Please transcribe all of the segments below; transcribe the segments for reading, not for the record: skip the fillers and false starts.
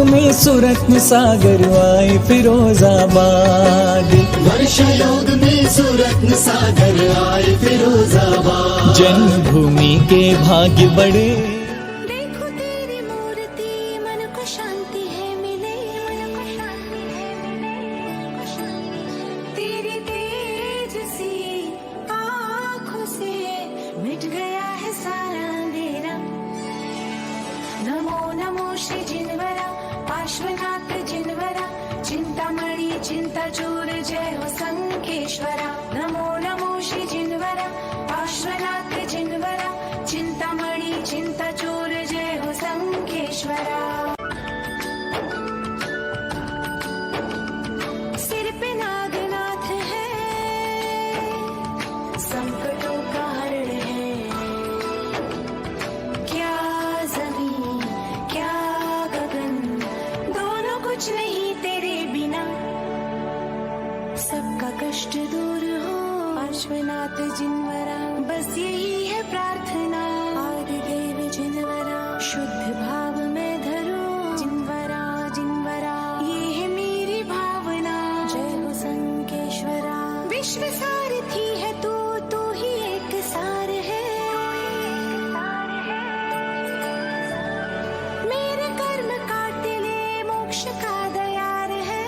में सूरत में सागर आए फिरोजाबाद, वर्षायोग में सूरत में सागर आए फिरोजाबाद। जन्मभूमि के भाग्य बड़े, देखो तेरी मूर्ति मन को शांति है मिले, मन को शांति है मिले, मन को शांति। तेरी तेज सी आँखों से मिट गया है सारा अंधेरा। नमो नमो श्री जिनवरा पार्श्वनाथ जिनवरा, चिंतामणि चिंताचूर जय हो संकेश्वरा। नमो नमो श्री जिनवरा पार्श्वनाथ जिनवरा, चिंतामणि चिंताचूर जय हो संकेश्वरा। सिर पे नागनाथ है, संकटों का हरण है। क्या जमीन क्या गगन, दोनों कुछ नहीं तेरे बिना। सबका कष्ट दूर हो पार्श्वनाथ जिनवरा, बस यही है प्रार्थना। आदि देव जिनवरा शुद्ध भाव में धरो, जिनवरा जिनवरा ये है मेरी भावना। जय हो संकेश्वरा। विश्व सारथी है तू, तू ही एक सार है। मेरे कर्म काट ले मोक्ष का दयार है।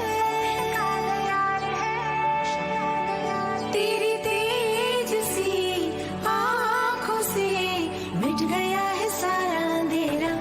तेरी तेज सी आँखों से मिट गया है सारा अंधेरा।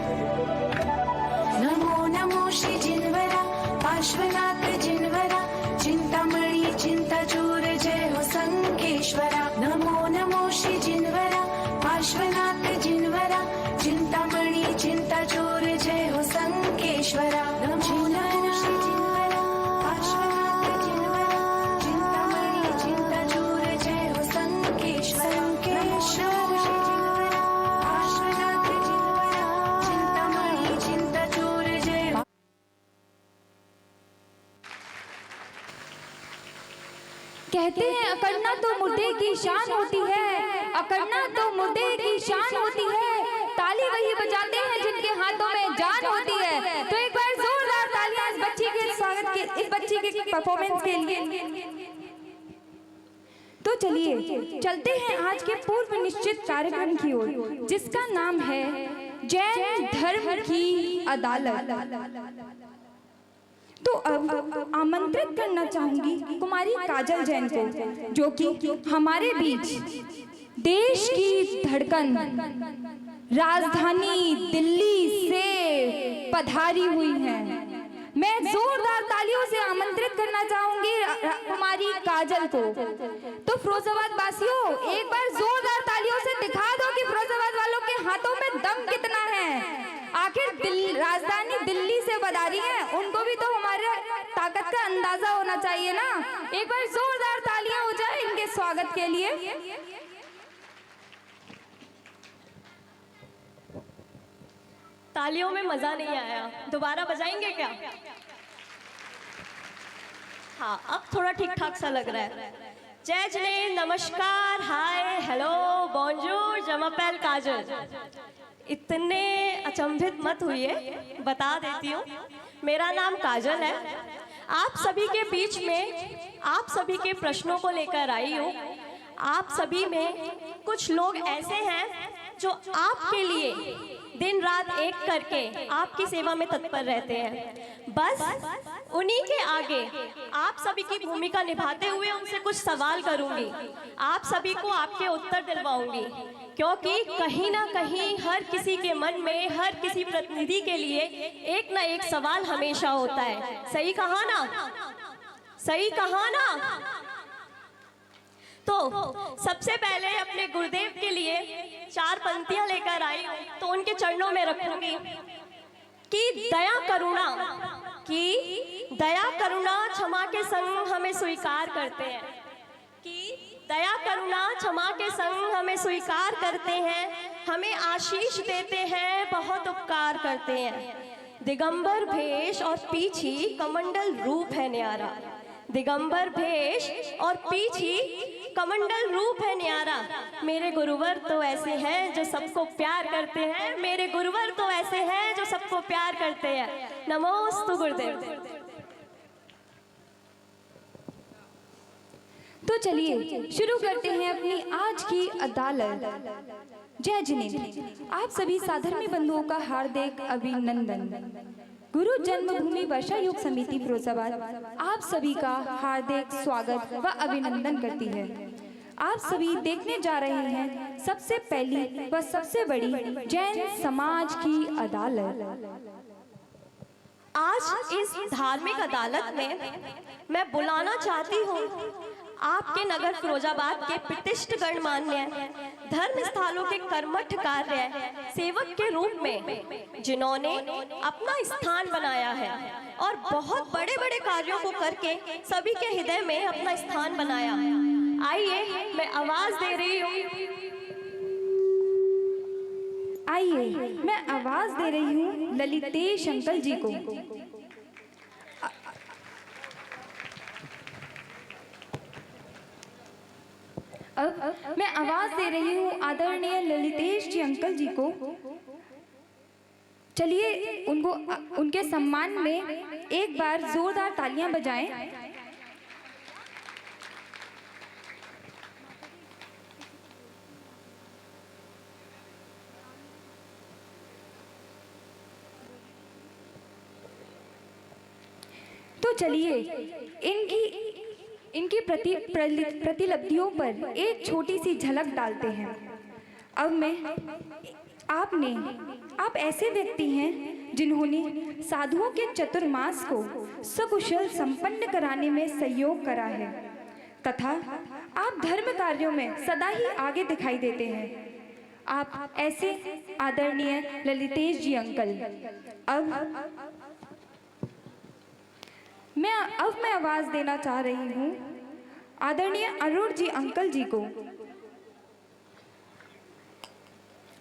नमो नमो श्री जिनवरा पार्श्वनाथ जिनवरा, चिंतामणि चिंताचूर जय हो संकेश्वरा। नमो नमो श्री जिनवरा पार्श्वनाथ जिनवरा, चिंतामणि चिंताचूर जय हो संकेश्वरा। नमो नमो श्री जिनवरा पार्श्वनाथ जिनवरा, चिंतामणि चिंताचूर जय हो संकेश्वरा। पार्श्वनाथ जिनवरा, चिंतामणि चिंताचूर जय हो। कहते हैं अकड़ना तो मुर्दे की शान होती है, अकड़ना तो मुर्दे की शान होती है। ताली वही बजाते हैं जिनके हाथों में जान होती है। तो एक बार जोरदार तालियां इस बच्ची के स्वागत के, इस बच्ची के परफॉर्मेंस के लिए। तो चलिए चलते हैं आज के पूर्व निश्चित कार्यक्रम की ओर, जिसका नाम है जैन धर्म की अदालत। तो अब आमंत्रित करना चाहूंगी कुमारी काजल जैन को, जो कि हमारे बीच देश की धड़कन राजधानी दिल्ली से पधारी हुई हैं। मैं जोरदार तालियों से आमंत्रित करना चाहूंगी कुमारी काजल को। तो फिरोजाबाद वासियों एक बार जोरदार तालियों से दिखा दो कि फिरोजाबाद वालों के हाथों में दम कितना है। आखिर राजधानी दिल्ली से पधारी है, उनको भी तो हमारे ताकत का अंदाजा होना चाहिए ना। एक बार जोरदार तालियां हो जाए इनके स्वागत के लिए। तालियों में मजा नहीं आया, दोबारा बजाएंगे क्या? हाँ, अब थोड़ा ठीक ठाक सा लग रहा है। जय जने, नमस्कार, हाय, हेलो, बॉन्जूर, जमापैल काजल। इतने अचंभित मत हुइए, बता देती हूँ। मेरा नाम काजल है। आप सभी के बीच में आप सभी के प्रश्नों को लेकर आई हूँ। आप सभी में कुछ लोग ऐसे हैं जो आपके लिए दिन रात एक करके आपकी सेवा में तत्पर रहते हैं। बस उन्हीं के आगे आप सभी की भूमिका निभाते हुए उनसे कुछ सवाल करूंगी। आप सभी को आपके उत्तर दिलवाऊंगी, क्योंकि कहीं ना कहीं हर किसी के मन में, हर किसी प्रतिनिधि के लिए एक ना एक सवाल हमेशा होता है। सही कहा ना? सही कहा ना? तो सबसे पहले अपने गुरुदेव के लिए 4 पंक्तियां लेकर आई, तो उनके चरणों में रखूंगी कि दया करुणा क्षमा के संग हमें स्वीकार करते हैं, कि दया करुणा क्षमा के संग हमें स्वीकार करते हैं, हमें आशीष देते हैं, बहुत उपकार करते हैं। दिगंबर भेष और पीछी कमंडल रूप है न्यारा, दिगंबर भेष और पीछी कमंडल रूप है न्यारा। मेरे गुरुवर तो ऐसे हैं जो सबको प्यार करते हैं, मेरे गुरुवर तो ऐसे हैं जो सबको प्यार करते हैं। नमोस्तु गुरुदेव। तो चलिए शुरू करते हैं अपनी आज की अदालत। जय जिनेंद्र। आप सभी साधर्मी बंधुओं का हार्दिक अभिनंदन। गुरु जन्मभूमि वर्षा योग समिति फिरोजाबाद आप सभी का हार्दिक स्वागत व अभिनंदन करती है। आप सभी देखने जा रहे हैं सबसे पहली व सबसे बड़ी जैन समाज की अदालत। आज इस धार्मिक अदालत में मैं बुलाना चाहती हूँ आपके नगर फिरोजाबाद के प्रतिष्ठित गणमान्य धर्म स्थलों के कर्मठ कार्य सेवक के रूप में, जिन्होंने अपना स्थान बनाया है और बहुत बड़े बड़े कार्यों को करके सभी के हृदय में अपना स्थान बनाया। आइए मैं आवाज दे रही हूँ, आइए मैं आवाज दे रही हूँ ललितेश अंकल जी को। अब मैं आवाज दे रही हूँ आदरणीय ललितेश जी अंकल जी को। चलिए उनको उनके सम्मान में एक बार जोरदार तालियां बजाएं। तो चलिए इनकी प्रतिलब्धियों पर एक छोटी सी झलक डालते हैं। अब मैं आप ऐसे व्यक्ति हैं जिन्होंने साधुओं के चतुर्मास को सकुशल संपन्न कराने में सहयोग करा है तथा आप धर्म कार्यों में सदा ही आगे दिखाई देते हैं। आप ऐसे आदरणीय ललितेश जी अंकल। अब मैं आवाज देना चाह रही हूँ आदरणीय अरुण जी अंकल जी को।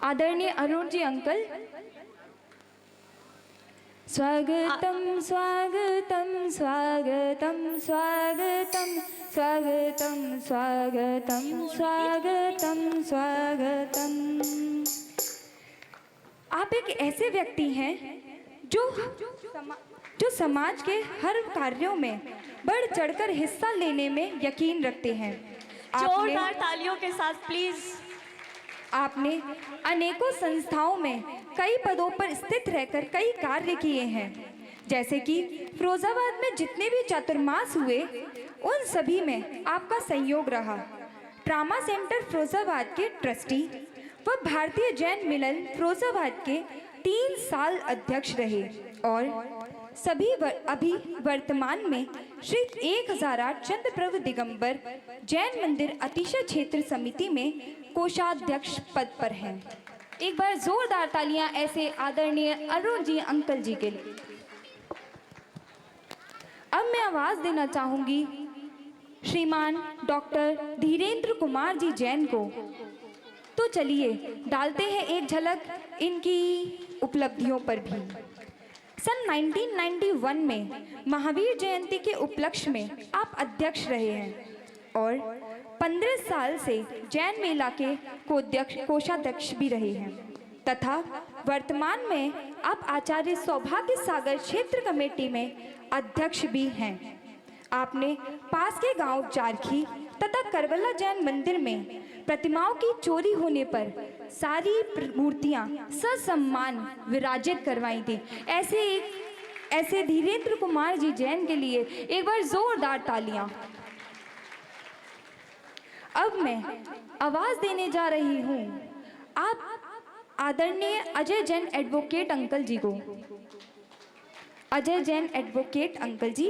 आदरणीय अरुण जी अंकल, स्वागतम स्वागतम स्वागतम स्वागतम स्वागतम स्वागतम स्वागतम स्वागतम। आप एक ऐसे व्यक्ति हैं जो समाज के हर कार्यों में बढ़ चढ़कर हिस्सा लेने में यकीन रखते हैं। जोरदार तालियों के साथ प्लीज। आपने अनेकों संस्थाओं में कई पदों पर स्थित रहकर कई कार्य किए हैं, जैसे कि फिरोजाबाद में जितने भी चातुर्मास हुए उन सभी में आपका सहयोग रहा। ट्रामा सेंटर फिरोजाबाद के ट्रस्टी व भारतीय जैन मिलन फिरोजाबाद के 3 साल अध्यक्ष रहे और सभी अभी वर्तमान में श्री 1008 चंद्रप्रभु दिगंबर जैन मंदिर अतिशय क्षेत्र समिति में कोषाध्यक्ष पद पर हैं। एक बार जोरदार तालियां ऐसे आदरणीय अरुण जी अंकल जी के लिए। अब मैं आवाज देना चाहूंगी श्रीमान डॉक्टर धीरेन्द्र कुमार जी जैन को। तो चलिए डालते हैं एक झलक इनकी उपलब्धियों पर भी। सन 1991 में महावीर जयंती के उपलक्ष्य में आप अध्यक्ष रहे हैं और 15 साल से जैन मेला के कोषाध्यक्ष भी रहे हैं तथा वर्तमान में आप आचार्य सौभाग्य सागर क्षेत्र कमेटी में अध्यक्ष भी हैं। आपने पास के गांव चारखी तथा करबला जैन मंदिर में प्रतिमाओं की चोरी होने पर सारी मूर्तियां ससम्मान विराजित करवाई थी। ऐसे धीरेन्द्र कुमार जी जैन के लिए एक बार जोरदार तालियां। अब मैं आवाज देने जा रही हूं आप आदरणीय अजय जैन एडवोकेट अंकल जी को। अजय जैन एडवोकेट अंकल जी,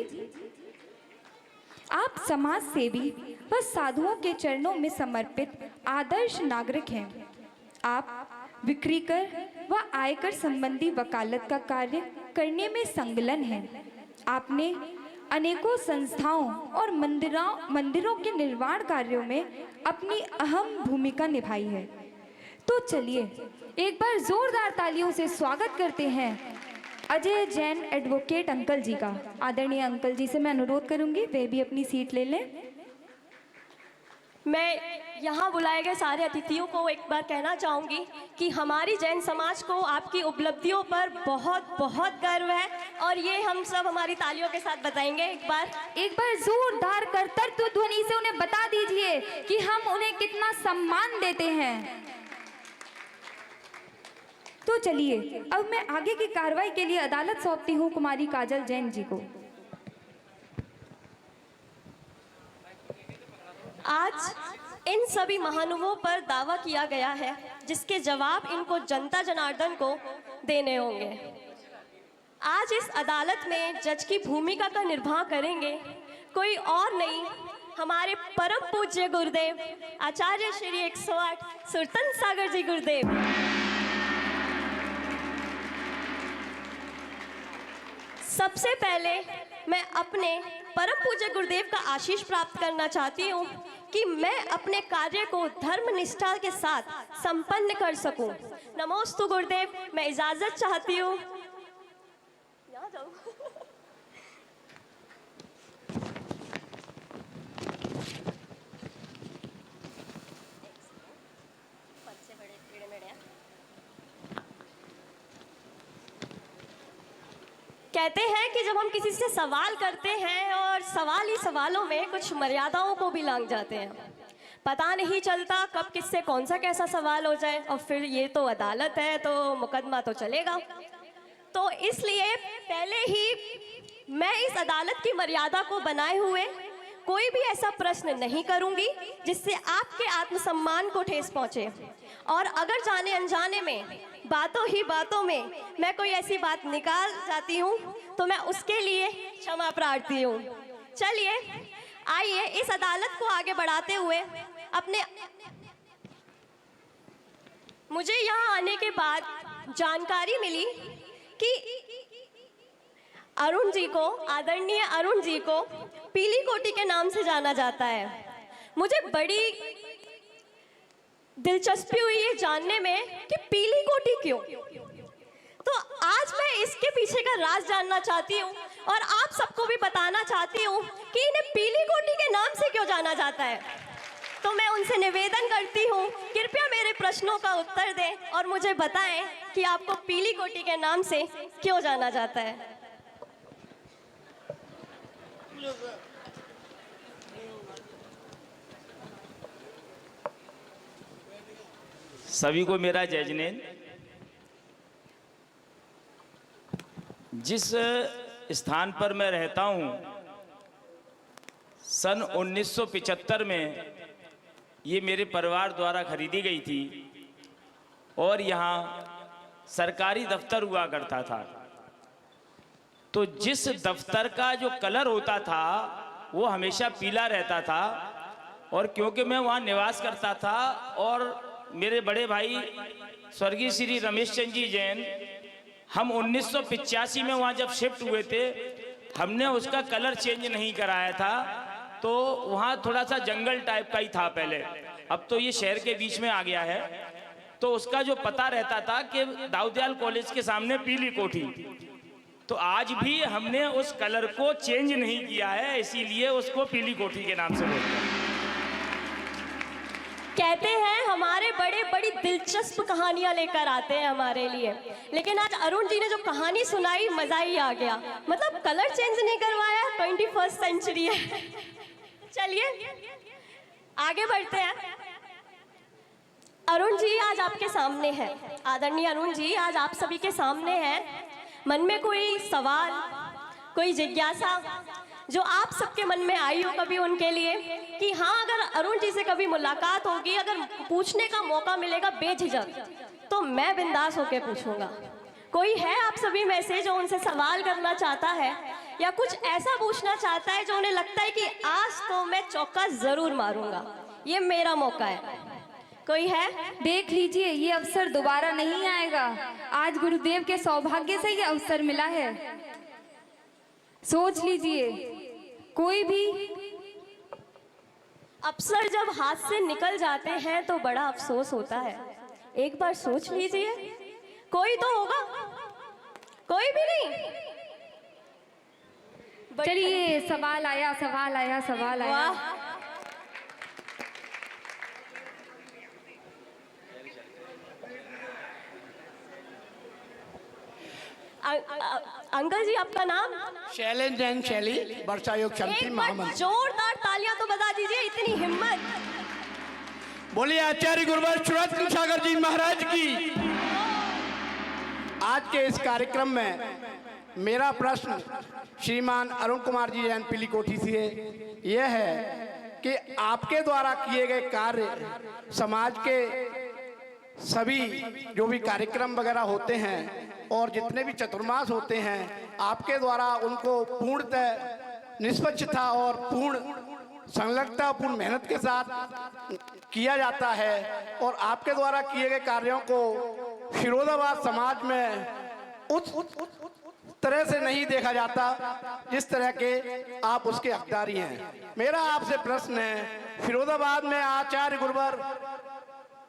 आप समाज सेवी व साधुओं के चरणों में समर्पित आदर्श नागरिक हैं। आप विक्रीकर व आयकर संबंधी वकालत का कार्य करने में संलग्न हैं। आपने अनेकों संस्थाओं और मंदिरों के निर्माण कार्यों में अपनी अहम भूमिका निभाई है। तो चलिए एक बार जोरदार तालियों से स्वागत करते हैं अजय जैन एडवोकेट अंकल जी का। आदरणीय अंकल जी से मैं अनुरोध करूंगी वे भी अपनी सीट ले लें। मैं यहाँ बुलाए गए सारे अतिथियों को एक बार कहना चाहूँगी कि हमारी जैन समाज को आपकी उपलब्धियों पर बहुत बहुत गर्व है, और ये हम सब हमारी तालियों के साथ बताएंगे। एक बार जोरदार करतब ध्वनि से उन्हें बता दीजिए कि हम उन्हें कितना सम्मान देते हैं। तो चलिए अब मैं आगे की कार्रवाई के लिए अदालत सौंपती हूँ कुमारी काजल जैन जी को। आज इन सभी महानुभावों पर दावा किया गया है, जिसके जवाब इनको जनता जनार्दन को देने होंगे। आज इस अदालत में जज की भूमिका का निर्वाह करेंगे कोई और नहीं, हमारे परम पूज्य गुरुदेव आचार्य श्री 108 सुरतन सागर जी गुरुदेव। सबसे पहले मैं अपने परम पूज्य गुरुदेव का आशीष प्राप्त करना चाहती हूँ कि मैं अपने कार्य को धर्म निष्ठा के साथ संपन्न कर सकूं। नमोस्तु गुरुदेव, मैं इजाजत चाहती हूँ। कहते हैं कि जब हम किसी से सवाल करते हैं और सवाल ही सवालों में कुछ मर्यादाओं को भी लांघ जाते हैं, पता नहीं चलता कब किससे कौन सा कैसा सवाल हो जाए, और फिर ये तो अदालत है तो मुकदमा तो चलेगा। तो इसलिए पहले ही मैं इस अदालत की मर्यादा को बनाए हुए कोई भी ऐसा प्रश्न नहीं करूंगी जिससे आपके आत्मसम्मान को ठेस पहुंचे, और अगर जाने अनजाने में बातों ही बातों में मैं कोई ऐसी बात निकाल जाती हूँ तो मैं उसके लिए क्षमा प्रार्थी हूँ। चलिए आइए इस अदालत को आगे बढ़ाते हुए मुझे यहाँ आने के बाद जानकारी मिली कि अरुण जी को, आदरणीय अरुण जी को पीली कोटी के नाम से जाना जाता है। मुझे बड़ी दिलचस्पी हुई ये जानने में कि पीली कोटी क्यों। तो आज मैं इसके पीछे का राज जानना चाहती हूँ और आप सबको भी बताना चाहती हूँ कि इन्हें पीली कोटी के नाम से क्यों जाना जाता है। तो मैं उनसे निवेदन करती हूँ कृपया मेरे प्रश्नों का उत्तर दें और मुझे बताएं कि आपको पीली कोटी के नाम से क्यों जाना जाता है। सभी को मेरा जय जिनेंद। जिस स्थान पर मैं रहता हूँ सन 1975 में ये मेरे परिवार द्वारा खरीदी गई थी और यहाँ सरकारी दफ्तर हुआ करता था। तो जिस दफ्तर का जो कलर होता था वो हमेशा पीला रहता था, और क्योंकि मैं वहाँ निवास करता था और मेरे बड़े भाई स्वर्गीय श्री रमेश चंद्र जी जैन, हम 1985 में वहाँ जब शिफ्ट हुए थे, हमने उसका कलर चेंज नहीं कराया था। तो वहाँ थोड़ा सा जंगल टाइप का ही था पहले, अब तो ये शहर के बीच में आ गया है। तो उसका जो पता रहता था कि दाऊदयाल कॉलेज के सामने पीली कोठी, तो आज भी हमने उस कलर को चेंज नहीं किया है, इसीलिए उसको पीली कोठी के नाम से बोलते हैं। कहते हैं हमारे बड़ी दिलचस्प कहानियां लेकर आते हैं हमारे लिए, लेकिन आज अरुण जी ने जो कहानी सुनाई मजा ही आ गया। मतलब कलर चेंज नहीं करवाया, 21st सेंचुरी है। चलिए आगे बढ़ते हैं। अरुण जी आज आपके सामने हैं, आदरणीय अरुण जी आज आप सभी के सामने हैं। मन में कोई सवाल, कोई जिज्ञासा जो आप सबके मन में आई हो कभी उनके लिए कि हाँ अगर अरुण जी से कभी मुलाकात होगी, अगर पूछने का मौका मिलेगा बेझिझक, तो मैं बिंदास होकर पूछूंगा। कोई है आप सभी में से जो उनसे सवाल करना चाहता है या कुछ ऐसा पूछना चाहता है जो उन्हें लगता है कि आज तो मैं चौका जरूर मारूंगा, ये मेरा मौका है? कोई है? देख लीजिए ये अवसर दोबारा नहीं आएगा। आज गुरुदेव के सौभाग्य से ये अवसर मिला है। सोच लीजिए कोई भी अवसर जब हाथ से निकल जाते हैं तो बड़ा अफसोस होता है। एक बार सोच लीजिए, कोई तो होगा, कोई भी नहीं। चलिए सवाल आया, सवाल आया, सवाल आया। अंकल जी आपका नाम? शैलेंद्र जैन शैली, वर्षा योग समिति एक बार महामंत्री। जोरदार तालियां तो बजा दीजिए, इतनी हिम्मत। बोलिए आचार्य गुरुवर सूरत सागर जी महाराज की। आज के इस कार्यक्रम में मेरा प्रश्न श्रीमान अरुण कुमार जी जैन पिलीकोठी से यह है कि आपके द्वारा किए गए कार्य समाज के सभी जो भी कार्यक्रम वगैरह होते हैं और जितने भी चतुर्मास होते हैं, आपके द्वारा उनको पूर्णतः निष्पक्षता और पूर्ण संलग्नता, पूर्ण मेहनत के साथ किया जाता है। और आपके द्वारा किए गए कार्यों को फिरोजाबाद समाज में उस तरह से नहीं देखा जाता जिस तरह के आप उसके हकदारी हैं। मेरा आपसे प्रश्न है, फिरोजाबाद में आचार्य गुरुवर,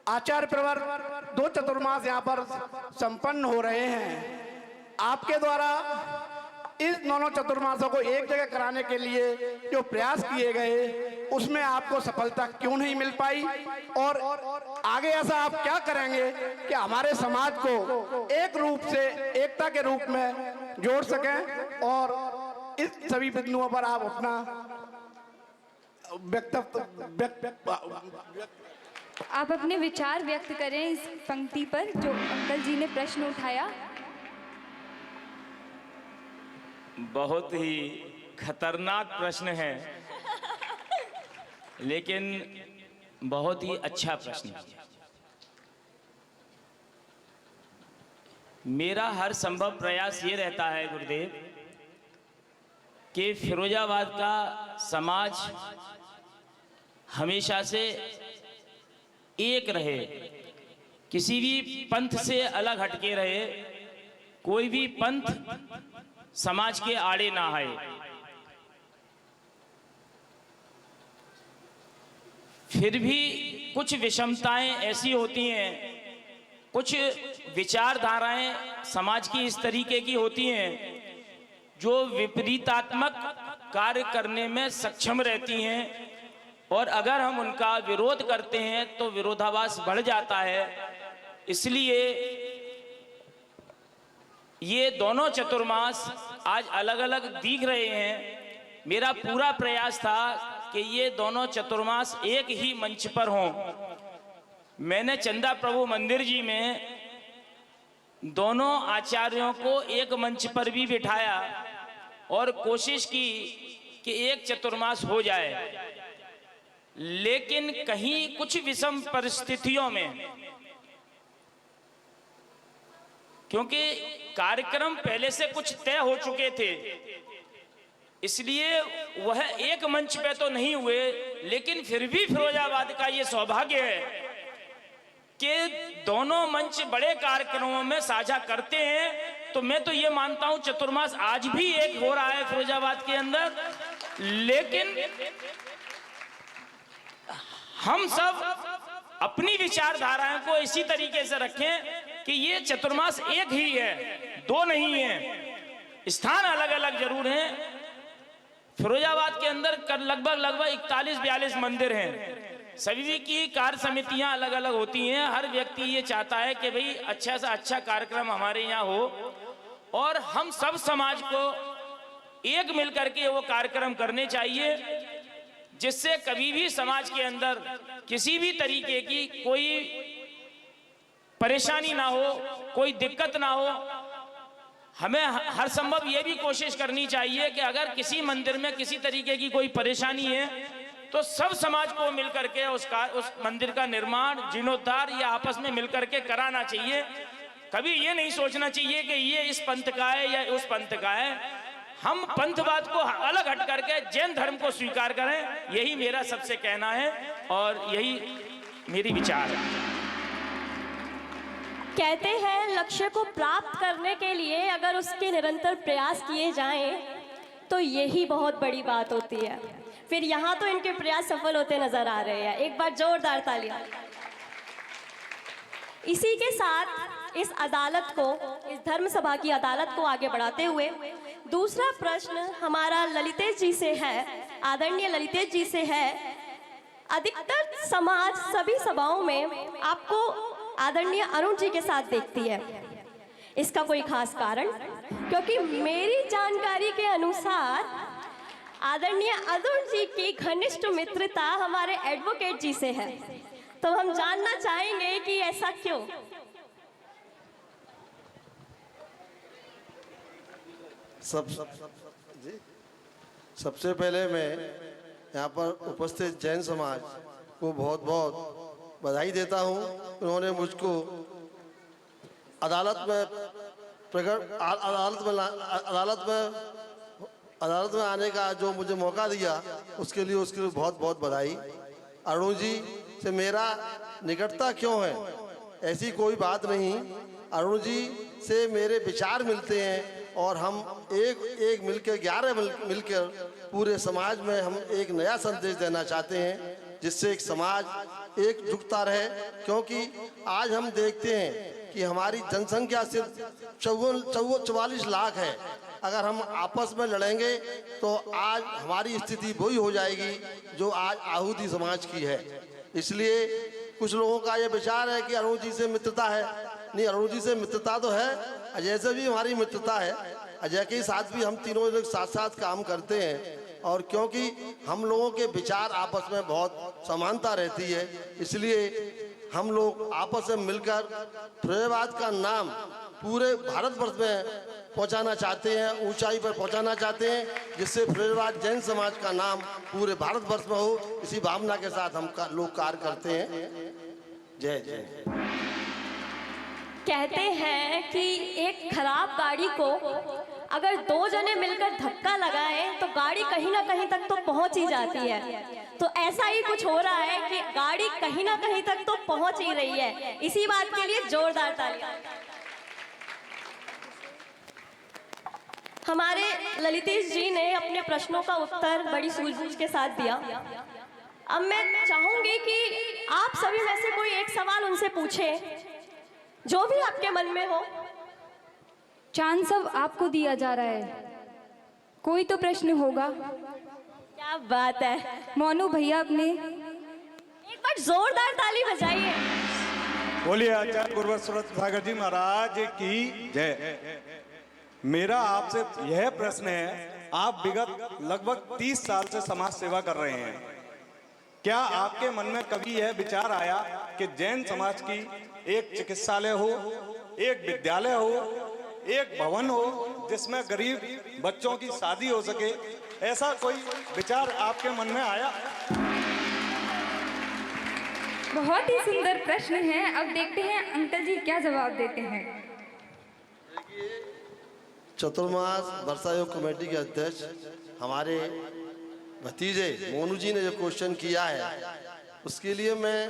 आचार्य प्रवर 2 चतुर्मास यहाँ पर संपन्न हो रहे हैं। आपके द्वारा इस दोनों चतुर्मासों को एक जगह कराने के लिए जो प्रयास किए गए उसमें आपको सफलता क्यों नहीं मिल पाई, और आगे ऐसा आप क्या करेंगे कि हमारे समाज को एक रूप से, एकता के रूप में जोड़ सकें और इस सभी बिंदुओं पर आप अपना आप अपने विचार व्यक्त करें इस पंक्ति पर जो अंकल जी ने प्रश्न उठाया। बहुत ही खतरनाक प्रश्न है, लेकिन बहुत ही अच्छा प्रश्न है। मेरा हर संभव प्रयास ये रहता है गुरुदेव कि फिरोजाबाद का समाज हमेशा से एक रहे, किसी भी पंथ से अलग हटके रहे, कोई भी पंथ समाज के आड़े ना आए। फिर भी कुछ विषमताएं ऐसी होती हैं, कुछ विचारधाराएं समाज की इस तरीके की होती हैं जो विपरीतात्मक कार्य करने में सक्षम रहती हैं, और अगर हम उनका विरोध करते हैं तो विरोधाभास बढ़ जाता है। इसलिए ये दोनों चतुर्मास आज अलग अलग दिख रहे हैं। मेरा पूरा प्रयास था कि ये दोनों चतुर्मास एक ही मंच पर हों। मैंने चंदा प्रभु मंदिर जी में दोनों आचार्यों को एक मंच पर भी बिठाया और कोशिश की कि एक चतुर्मास हो जाए, लेकिन कहीं कुछ विषम परिस्थितियों में, क्योंकि कार्यक्रम पहले से कुछ तय हो चुके थे, इसलिए वह एक मंच पे तो नहीं हुए, लेकिन फिर भी फिरोजाबाद का ये सौभाग्य है कि दोनों मंच बड़े कार्यक्रमों में साझा करते हैं। तो मैं तो ये मानता हूं चतुर्मास आज भी एक हो रहा है फिरोजाबाद के अंदर, लेकिन हम सब अपनी विचारधाराओं को इसी तरीके से रखें कि ये चतुर्मास एक ही है, दो नहीं है। स्थान अलग अलग जरूर हैं। फिरोजाबाद के अंदर लगभग 41-42 मंदिर हैं। सभी की कार्य समितियां अलग अलग होती हैं। हर व्यक्ति ये चाहता है कि भाई अच्छा से अच्छा कार्यक्रम हमारे यहाँ हो, और हम सब समाज को एक मिलकर के वो कार्यक्रम करने चाहिए, जिससे कभी भी समाज के अंदर किसी भी तरीके की कोई परेशानी ना हो, कोई दिक्कत ना हो। हमें हर संभव ये भी कोशिश करनी चाहिए कि अगर किसी मंदिर में किसी तरीके की कोई परेशानी है तो सब समाज को मिलकर के उस मंदिर का निर्माण, जीर्णोद्धार या आपस में मिलकर के कराना चाहिए। कभी ये नहीं सोचना चाहिए कि ये इस पंथ का है या उस पंथ का है। हम पंथवाद को अलग हट करके जैन धर्म को स्वीकार करें, यही मेरा सबसे कहना है और यही मेरी विचार है। कहते हैं लक्ष्य को प्राप्त करने के लिए अगर उसके निरंतर प्रयास किए जाएं तो यही बहुत बड़ी बात होती है। फिर यहाँ तो इनके प्रयास सफल होते नजर आ रहे हैं। एक बार जोरदार तालियां। इसी के साथ इस अदालत को, इस धर्म सभा की अदालत को आगे बढ़ाते हुए दूसरा प्रश्न हमारा ललितेश जी से है, आदरणीय ललितेश जी से है। अधिकतर समाज सभी सभाओं में आपको आदरणीय अरुण जी के साथ देखती है, इसका कोई खास कारण? क्योंकि मेरी जानकारी के अनुसार आदरणीय अरुण जी की घनिष्ठ मित्रता हमारे एडवोकेट जी से है। तो हम जानना चाहेंगे कि ऐसा क्यों। सबसे पहले मैं यहाँ पर उपस्थित जैन समाज को बहुत बहुत बधाई देता हूँ। उन्होंने मुझको अदालत में आने का जो मुझे मौका दिया उसके लिए बहुत बहुत बधाई। अरुण जी से मेरा निकटता क्यों है, ऐसी कोई बात नहीं। अरुण जी से मेरे विचार मिलते हैं और हम एक मिलकर 11 मिलकर पूरे समाज में हम एक नया संदेश देना चाहते हैं, जिससे एक समाज एकजुटता रहे। क्योंकि आज हम देखते हैं कि हमारी जनसंख्या सिर्फ 44 लाख है। अगर हम आपस में लड़ेंगे तो आज हमारी स्थिति वही हो जाएगी जो आज आहूती समाज की है। इसलिए कुछ लोगों का ये विचार है कि अरुण जी से मित्रता है। नहीं, अरुण जी से मित्रता तो है, अजय से भी हमारी मित्रता है। अजय के साथ भी हम तीनों लोग साथ साथ काम करते हैं, और क्योंकि हम लोगों के विचार आपस में बहुत समानता रहती है, इसलिए हम लोग आपस में मिलकर फिरोजाबाद का नाम पूरे भारतवर्ष में पहुंचाना चाहते हैं, ऊंचाई पर पहुंचाना चाहते हैं, जिससे फिरोजाबाद जैन समाज का नाम पूरे भारतवर्ष में हो। इसी भावना के साथ हम लोग कार्य करते हैं। जय जय। कहते हैं कि एक खराब गाड़ी को अगर 2 जने मिलकर धक्का लगाएं तो गाड़ी कहीं ना कहीं तक तो पहुंच ही जाती है। तो ऐसा ही कुछ हो रहा है कि गाड़ी कहीं ना कहीं तक तो पहुंच ही रही है। इसी बात के लिए जोरदार तालियां। हमारे ललितेश जी ने अपने प्रश्नों का उत्तर बड़ी सूझबूझ के साथ दिया। अब मैं चाहूंगी कि आप सभी में से कोई एक सवाल उनसे पूछे, जो भी आपके मन में हो। चांद सब आपको दिया जा रहा है, कोई तो प्रश्न होगा। क्या बात है, मोनू भैया अपने एक बार जोरदार ताली बजाइए। बोलिए आचार्य गुरुवर सूरत सागर जी महाराज की जय। मेरा आपसे यह प्रश्न है, आप विगत लगभग 30 साल से समाज सेवा कर रहे हैं। क्या आपके मन में कभी यह विचार आया कि जैन समाज की एक चिकित्सालय हो, एक विद्यालय हो, एक भवन हो जिसमें गरीब बच्चों की शादी हो सके? ऐसा कोई विचार आपके मन में आया? बहुत ही सुंदर प्रश्न है। अब देखते हैं अंकल जी क्या जवाब देते हैं। चतुर्मास वर्षा योग कमेटी के अध्यक्ष हमारे भतीजे मोनू जी ने जो क्वेश्चन किया है, उसके लिए मैं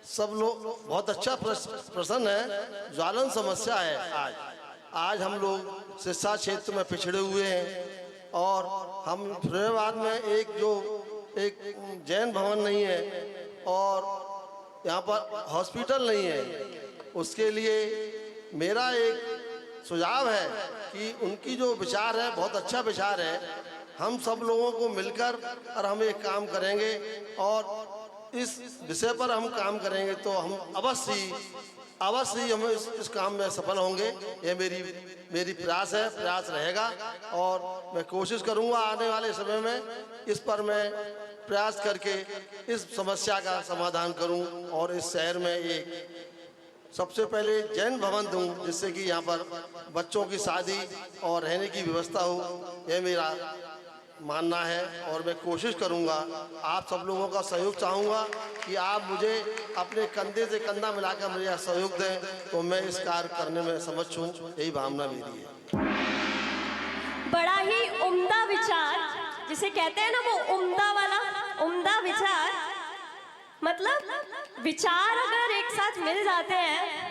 सब लोग बहुत अच्छा प्रश्न है। ज्वलन समस्या है आज हम लोग शिक्षा क्षेत्र में पिछड़े हुए हैं, और हम फिरोजाबाद में एक जैन भवन नहीं है और यहाँ पर हॉस्पिटल नहीं है। उसके लिए मेरा एक सुझाव है कि उनकी जो विचार है बहुत अच्छा विचार है। हम सब लोगों को मिलकर और हम एक काम करेंगे और इस विषय पर हम काम करेंगे तो हम अवश्य ही हम इस काम में सफल होंगे। ये मेरी प्रयास रहेगा, और मैं कोशिश करूंगा आने वाले समय में इस पर मैं प्रयास करके इस समस्या का समाधान करूं और इस शहर में एक सबसे पहले जैन भवन दूं, जिससे कि यहाँ पर बच्चों की शादी और रहने की व्यवस्था हो। यह मेरा मानना है और मैं कोशिश करूंगा। आप सब लोगों का सहयोग चाहूँगा कि आप मुझे अपने कंधे से कंधा मिलाकर मुझे सहयोग दें, तो मैं इस कार्य करने में समक्ष हूँ। यही भावना मेरी है। बड़ा ही उम्दा विचार, जिसे कहते हैं ना वो उम्दा विचार, मतलब विचार अगर एक साथ मिल जाते हैं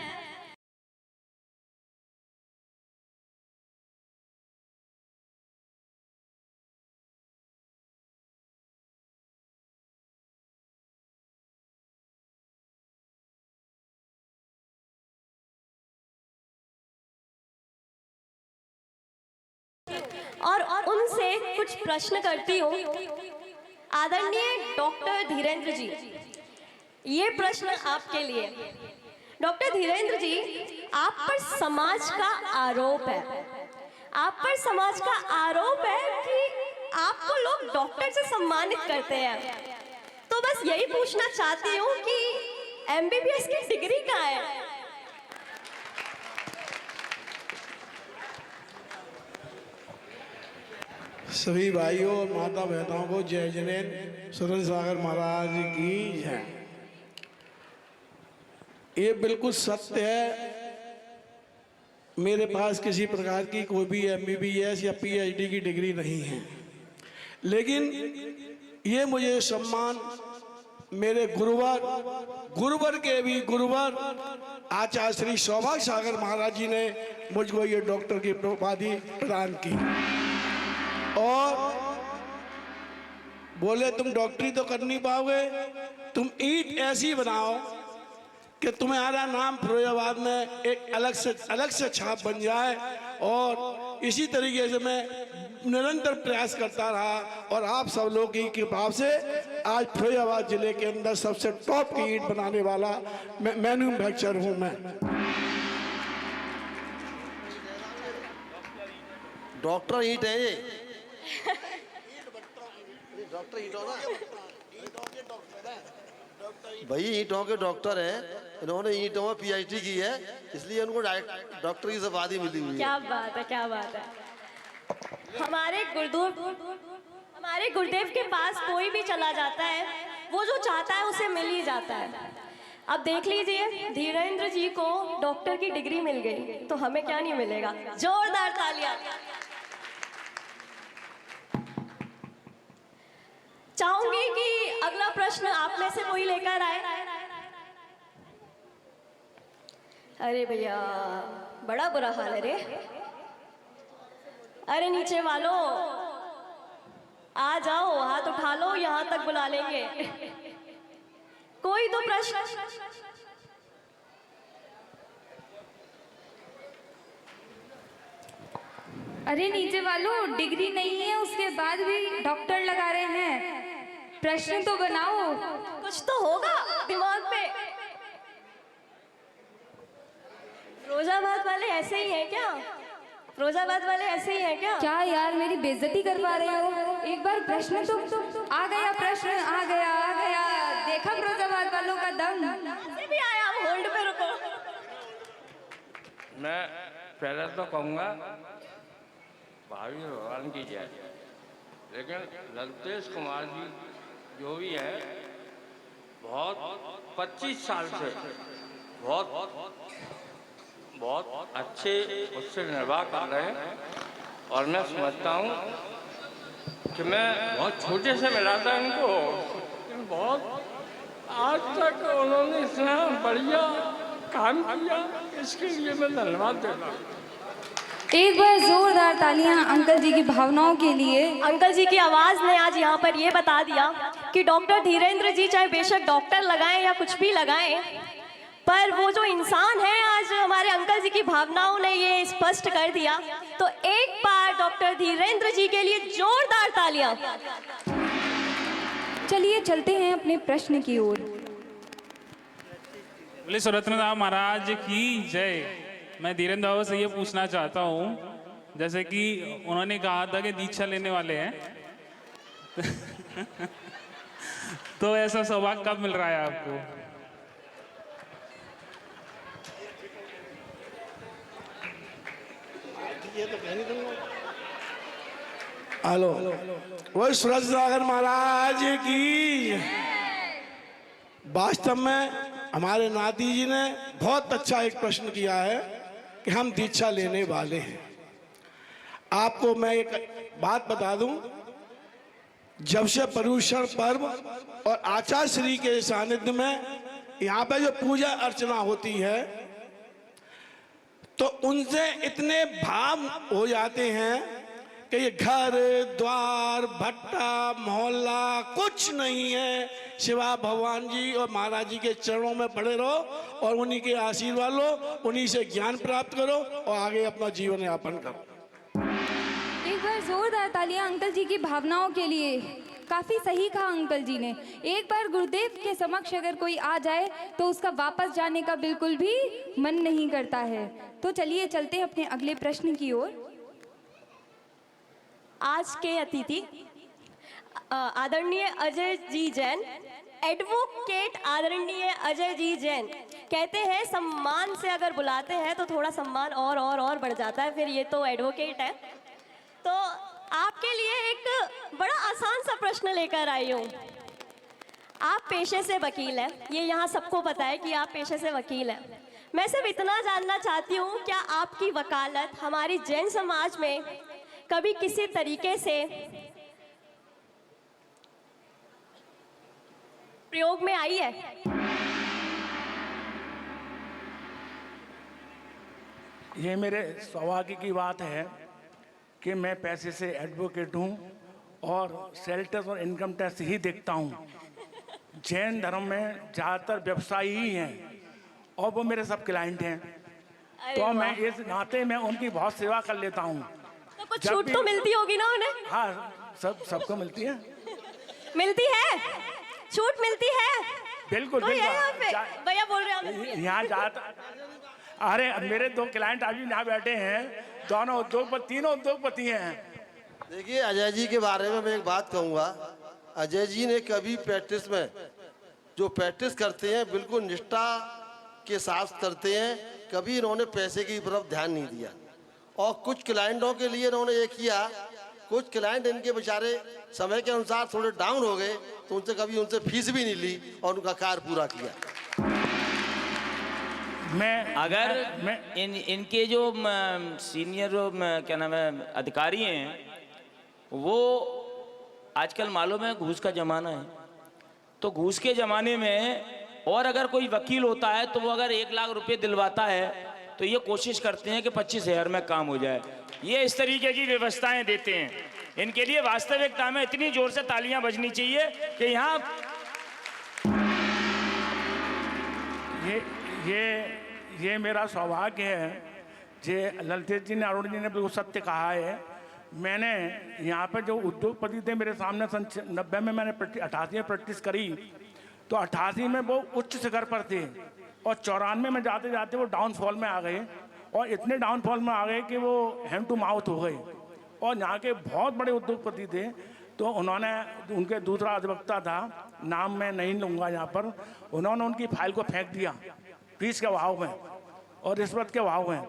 और उनसे कुछ प्रश्न करती हूँ। आदरणीय डॉक्टर धीरेन्द्र जी, ये प्रश्न आपके लिए। डॉक्टर धीरेन्द्र जी, आप पर समाज का आरोप है आप पर समाज का आरोप है कि आपको लोग डॉक्टर से सम्मानित करते हैं। तो बस यही पूछना चाहती हूँ कि एमबीबीएस की डिग्री कहाँ है? सभी भाइयों और माता बहनों को जय जिनेन्द्र सुरेंद्र सागर महाराज की जय। ये बिल्कुल सत्य है, मेरे पास किसी प्रकार की कोई भी एमबीबीएस या पीएचडी की डिग्री नहीं है, लेकिन ये मुझे सम्मान मेरे गुरुवर के भी गुरुवर आचार्य श्री सौभाग्य सागर महाराज जी ने मुझको ये डॉक्टर की उपाधि प्रदान की और बोले तुम डॉक्टरी तो कर नहीं पाओगे, तुम ईंट ऐसी बनाओ कि तुम्हारा नाम फिरोजाबाद में एक अलग से छाप बन जाए। और इसी तरीके से मैं निरंतर प्रयास करता रहा और आप सब लोग की कृपा से आज फिरोजाबाद जिले के अंदर सबसे टॉप की ईंट बनाने वाला मैन्युफैक्चर हूँ मैं। डॉक्टर ईंट है ये, डॉक्टर ईंटों ना भाई, ईंटों के डॉक्टर हैं, इन्होंने ईंटों में पीएचडी की है, इसलिए उनको डॉक्टर की उपाधि मिली हुई है। क्या बात है, क्या बात है। हमारे गुरुदेव के पास कोई भी चला जाता है, वो जो चाहता है उसे मिल ही जाता है। अब देख लीजिए, धीरेन्द्र जी को डॉक्टर की डिग्री मिल गई, तो हमें क्या नहीं मिलेगा? जोरदार तालियां। चाहूंगी कि अगला प्रश्न आप में से कोई लेकर आए। अरे भैया, बड़ा बुरा हाल है रे। अरे नीचे वालों, आ जाओ, हाथ उठा लो, यहाँ तक बुला लेंगे। कोई तो प्रश्न। अरे नीचे वालों, डिग्री नहीं है उसके बाद भी डॉक्टर लगा रहे हैं, प्रश्न तो बनाओ। कुछ तो होगा दिमाग में। फिरोजाबाद वाले ऐसे ही हैं क्या? फिरोजाबाद वाले ऐसे ही हैं क्या? क्या यार, मेरी बेइज्जती करवा रहे हो? एक बार प्रश्न तो आ गया, प्रश्न आ गया। देखा फिरोजाबाद वालों का दम? भी आया, होल्ड पे रुको। मैं पहले तो कहूँगा भावी भगवान की जय, लेकिन ललतेश कुमार जी जो भी है, बहुत 25 साल से बहुत अच्छे उससे निर्वाह कर रहे हैं। और मैं समझता हूँ कि मैं बहुत छोटे से मिला था इनको, लेकिन बहुत आज तक उन्होंने इतना बढ़िया काम किया, इसके लिए मैं धन्यवाद देता हूँ। एक बार जोरदार तालियां अंकल जी की भावनाओं के लिए। अंकल जी की आवाज ने आज यहाँ पर ये बता दिया कि डॉक्टर धीरेन्द्र जी चाहे बेशक डॉक्टर लगाएं या कुछ भी लगाएं, पर वो जो इंसान है, आज हमारे अंकल जी की भावनाओं ने ये स्पष्ट कर दिया। तो एक बार डॉक्टर धीरेन्द्र जी के लिए जोरदार तालियां। चलिए चलते हैं अपने प्रश्न की ओर। बोले सुरेंद्र महाराज की जय। मैं धीरेन्द्र बाबू से ये पूछना चाहता हूँ, जैसे कि उन्होंने कहा था कि दीक्षा लेने वाले हैं तो ऐसा सौभाग्य कब मिल रहा है आपको? हेलो, वही सुरेंद्र सागर महाराज की। वास्तव में हमारे नाती जी ने बहुत अच्छा एक प्रश्न किया है कि हम दीक्षा लेने वाले हैं। आपको मैं एक बात बता दूं, जब से पर्युषण पर्व और आचार्य श्री के सानिध्य में यहाँ पे जो पूजा अर्चना होती है, तो उनसे इतने भाव हो जाते हैं कि ये घर द्वार भट्टा मोहल्ला कुछ नहीं है, शिवा भगवान जी और महाराज जी के चरणों में पड़े रहो और उन्हीं के आशीर्वाद लो, उन्हीं से ज्ञान प्राप्त करो और आगे अपना जीवन यापन करो। एक बार जोरदार तालियां अंकल जी की भावनाओं के लिए। काफी सही कहा अंकल जी ने। एक बार गुरुदेव के समक्ष अगर कोई आ जाए तो उसका वापस जाने का बिल्कुल भी मन नहीं करता है। तो चलिए चलते हैं अपने अगले प्रश्न की ओर। आज के अतिथि आदरणीय अजय जी जैन, एडवोकेट आदरणीय अजय जी जैन। कहते हैं सम्मान से अगर बुलाते हैं तो थोड़ा सम्मान और बढ़ जाता है, फिर ये तो एडवोकेट है। तो आपके लिए एक बड़ा आसान सा प्रश्न लेकर आई हूँ। आप पेशे से वकील हैं, ये यहाँ सबको पता है कि आप पेशे से वकील हैं। मैं सिर्फ इतना जानना चाहती हूँ, क्या आपकी वकालत हमारी जैन समाज में कभी किसी तरीके से प्रयोग में आई है? ये मेरे सौभाग्य की बात है कि मैं पैसे से एडवोकेट हूँ और सेल टैक्स और इनकम टैक्स ही देखता हूँ। जैन धर्म में ज़्यादातर व्यवसायी ही हैं और वो मेरे सब क्लाइंट हैं, तो मैं इस नाते में उनकी बहुत सेवा कर लेता हूँ। तो कुछ छूट तो मिलती होगी ना उन्हें? हाँ, सबको मिलती है। मिलती है, छूट मिलती है। बिल्कुल तो भैया बोल रहे हैं यहाँ जाता। अरे मेरे 2 क्लाइंट अभी यहाँ बैठे हैं, दोनों उद्योगपति, तीनों उद्योगपति हैं। देखिए, अजय जी के बारे में मैं एक बात कहूँगा। अजय जी ने कभी प्रैक्टिस में जो प्रैक्टिस करते हैं बिल्कुल निष्ठा के साथ करते हैं, कभी इन्होंने पैसे की तरफ ध्यान नहीं दिया। और कुछ क्लाइंटों के लिए इन्होंने ये किया, कुछ क्लाइंट इनके बेचारे समय के अनुसार थोड़े डाउन हो गए, तो उनसे कभी उनसे फीस भी नहीं ली और उनका कार्य पूरा किया। इनके जो सीनियर क्या नाम है अधिकारी हैं, वो आजकल मालूम है घूस का ज़माना है, तो घूस के ज़माने में और अगर कोई वकील होता है तो वो अगर 1 लाख रुपए दिलवाता है तो ये कोशिश करते हैं कि 25,000 में काम हो जाए। ये इस तरीके की व्यवस्थाएं देते हैं। इनके लिए वास्तविकता में इतनी जोर से तालियां बजनी चाहिए कि यहाँ ये मेरा सौभाग्य है। जे ललित जी ने, अरुण जी ने बिल्कुल सत्य कहा है। मैंने यहाँ पे जो उद्योगपति थे मेरे सामने सन 90 में मैंने 88 में प्रैक्टिस करी, तो 88 में वो उच्च शिखर पर थे और 94 में जाते जाते वो डाउनफॉल में आ गए और इतने डाउनफॉल में आ गए कि वो हैंड टू माउथ हो गए। और यहाँ के बहुत बड़े उद्योगपति थे, तो उन्होंने, उनके दूसरा अधिवक्ता था, नाम मैं नहीं लूँगा यहाँ पर, उन्होंने उनकी फाइल को फेंक दिया फीस के अभाव में और रिश्वत के अभाव में।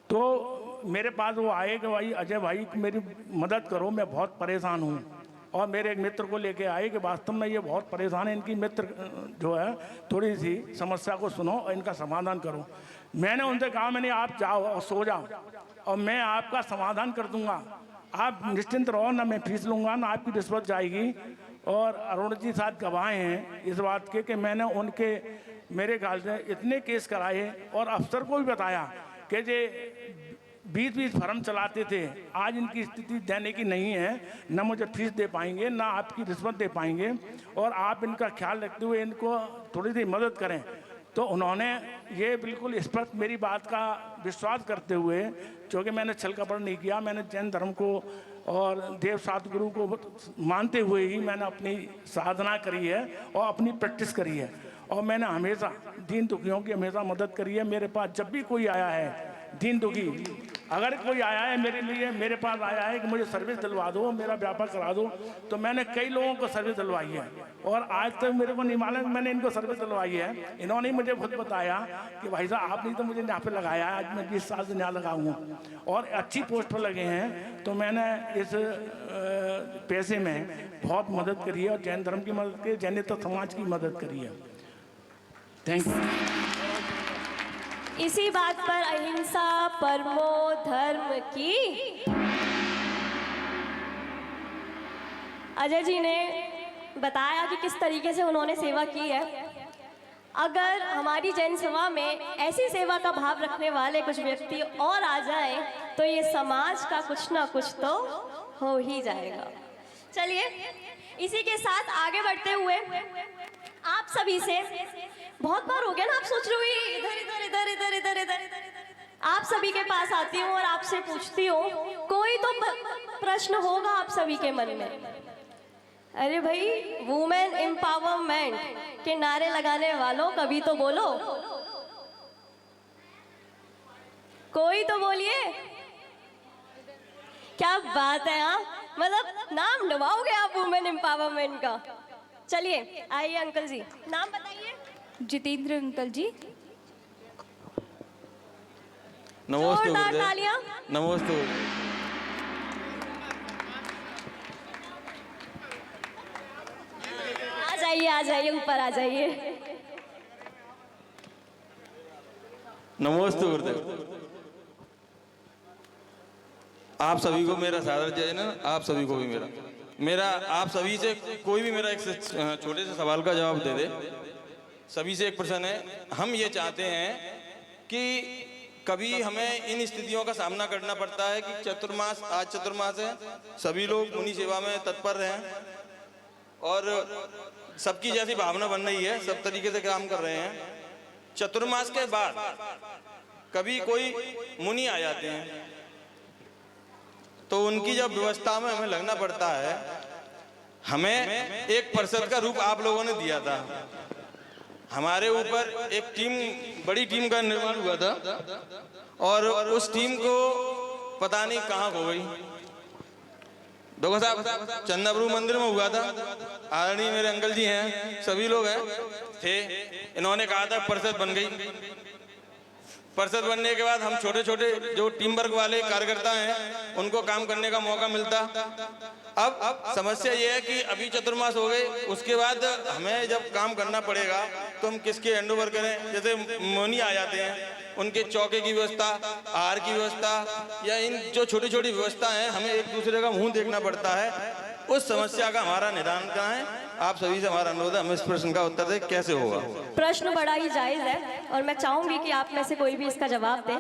तो मेरे पास वो आए कि भाई अजय भाई मेरी मदद करो, मैं बहुत परेशान हूँ। और मेरे एक मित्र को लेके आए कि वास्तव में ये बहुत परेशान है, इनकी मित्र जो है थोड़ी सी समस्या को सुनो और इनका समाधान करो। मैंने उनसे कहा, मैंने आप जाओ और सो जाओ और मैं आपका समाधान कर दूंगा, आप निश्चिंत रहो, ना मैं फीस लूँगा ना आपकी रिश्वत जाएगी। और अरुण जी साथ गवाह हैं इस बात के कि मैंने उनके मेरे ख्याल से इतने केस कराए और अफसर को भी बताया कि जे 20-20 फर्म चलाते थे, आज इनकी स्थिति देने की नहीं है, न मुझे फीस दे पाएंगे ना आपकी रिश्वत दे पाएंगे, और आप इनका ख्याल रखते हुए इनको थोड़ी सी मदद करें। तो उन्होंने ये बिल्कुल स्पष्ट मेरी बात का विश्वास करते हुए, क्योंकि मैंने छल कपट नहीं किया, मैंने जैन धर्म को और देव सतगुरु को मानते हुए ही मैंने अपनी साधना करी है और अपनी प्रैक्टिस करी है। और मैंने हमेशा दीन दुखियों की हमेशा मदद करी है। मेरे पास जब भी कोई आया है दीन दुखी, अगर कोई आया है मेरे लिए, मेरे पास आया है कि मुझे सर्विस दिलवा दो, मेरा व्यापार करा दो, तो मैंने कई लोगों को सर्विस दिलवाई है। और आज तक मेरे को नहीं मालूम मैंने इनको सर्विस दिलवाई है। इन्होंने मुझे खुद बताया कि भाई साहब आपने तो मुझे यहाँ पे लगाया है, आज मैं 20 साल से यहाँ लगा हूँ और अच्छी पोस्ट पर लगे हैं। तो मैंने इस पैसे में बहुत मदद करी है और जैन धर्म की मदद करी, जैनित समाज की मदद करी है। Thank you. इसी बात पर अहिंसा परमो धर्म की अजय जी ने बताया कि किस तरीके से उन्होंने सेवा की है। अगर हमारी जैन सभा में ऐसी सेवा का भाव रखने वाले कुछ व्यक्ति और आ जाएं, तो ये समाज का कुछ ना कुछ तो हो ही जाएगा। चलिए इसी के साथ आगे बढ़ते हुए आप सभी से, बहुत बार हो गया ना, आप सोच रहे हो इधर इधर इधर इधर इधर इधर इधर, आप सभी के पास आती हूँ और आपसे पूछती हूँ, कोई तो प्रश्न होगा आप सभी के मन में। अरे भाई, वुमेन एम्पावरमेंट के नारे लगाने वालों कभी तो बोलो, कोई तो बोलिए। क्या बात है। हाँ, मतलब नाम डुबाओगे आप वुमेन एम्पावरमेंट का। चलिए आइए अंकल जी, नाम बताइए। जितेंद्र अंकल जी। नमस्ते जोरदार गुरुदेव। तालियां। नमस्ते। आ जाइए ऊपर आ जाइए। नमस्ते गुरुदेव। आप सभी को मेरा सादर जय ना। आप सभी को भी मेरा आप सभी से कोई भी मेरा एक छोटे से सवाल का जवाब दे दे। सभी से एक प्रश्न है, हम ये चाहते हैं कि कभी हमें इन स्थितियों का सामना करना पड़ता है कि चतुर्मास, आज चतुर्मास है, सभी लोग मुनि सेवा में तत्पर हैं और सबकी जैसी भावना बन रही है, सब तरीके से काम कर रहे हैं। चतुर्मास के बाद कभी कोई मुनि आ जाते हैं तो उनकी जब व्यवस्था में हमें लगना पड़ता है, हमें एक परिषद का रूप आप लोगों ने दिया था, हमारे ऊपर एक टीम, बड़ी टीम का निर्माण हुआ था और उस टीम को पता नहीं कहाँ खो गई। देखो साहब, चंदाप्रभु मंदिर में हुआ था, आदरणीय मेरे अंकल जी हैं, सभी लोग हैं थे, इन्होंने कहा था परिषद बन गई। परिषद बनने के बाद हम छोटे छोटे जो टीम वर्क वाले कार्यकर्ता हैं उनको काम करने का मौका मिलता। अब समस्या ये है कि अभी चतुर्मास हो गए, उसके बाद हमें जब काम करना पड़ेगा तो हम किसके हैंड ओवर करें। जैसे मुनि आ जाते हैं, उनके चौके की व्यवस्था, आहार की व्यवस्था या इन जो छोटी छोटी व्यवस्था है, हमें एक दूसरे का मुंह देखना पड़ता है। उस समस्या का हमारा निदान कहाँ है? आप सभी से हमारा अनुरोध है, हमें इस प्रश्न का उत्तर दें, कैसे होगा। प्रश्न बड़ा ही जायज है और मैं चाहूंगी कि आप में से कोई भी इसका जवाब दे।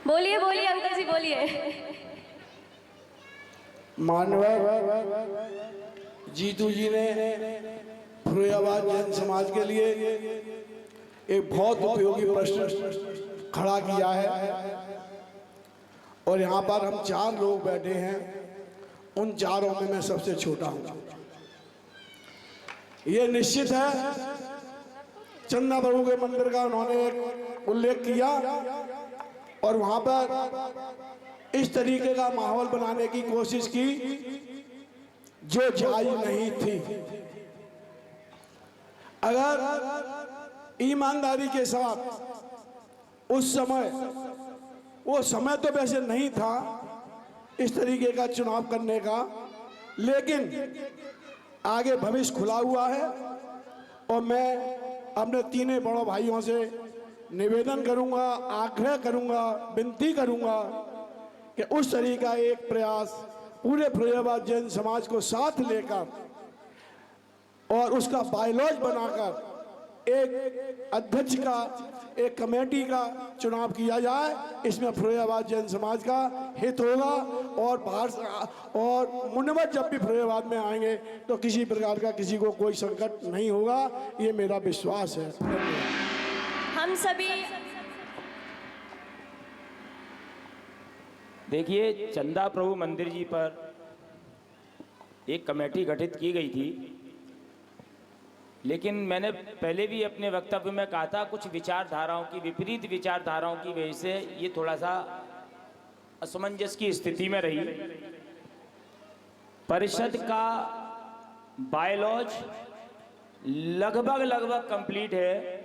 बोलिए बोलिए अंकल जी बोलिए। माननीय जीतू जी ने फुरैयाबाद जैन समाज के लिए एक बहुत उपयोगी प्रश्न खड़ा किया है और यहाँ पर हम 4 लोग बैठे हैं, उन 4 में मैं सबसे छोटा हूँ। ये निश्चित है, चंदा प्रभु के मंदिर का उन्होंने एक उल्लेख किया और वहाँ पर इस तरीके का माहौल बनाने की कोशिश की जो जायज नहीं थी। अगर ईमानदारी के साथ उस समय, वो समय तो वैसे नहीं था इस तरीके का चुनाव करने का, लेकिन आगे भविष्य खुला हुआ है और मैं अपने तीनों बड़ों भाइयों से निवेदन करूंगा, आग्रह करूंगा, विनती करूंगा कि उस तरीके का एक प्रयास पूरे फुरैयाबाद जैन समाज को साथ लेकर और उसका बायलॉज बनाकर एक अध्यक्ष का, एक कमेटी का चुनाव किया जाए। इसमें फुरैयाबाद जैन समाज का हित होगा और बाहर और मुनव्वत जब भी फुरैयाबाद में आएंगे तो किसी प्रकार का किसी को कोई संकट नहीं होगा, ये मेरा विश्वास है। हम सभी देखिए, चंदा प्रभु मंदिर जी पर एक कमेटी गठित की गई थी, लेकिन मैंने पहले भी अपने वक्तव्य में कहा था, कुछ विचारधाराओं की, विपरीत विचारधाराओं की वजह से ये थोड़ा सा असमंजस की स्थिति में रही। परिषद का बायलॉज लगभग कंप्लीट है।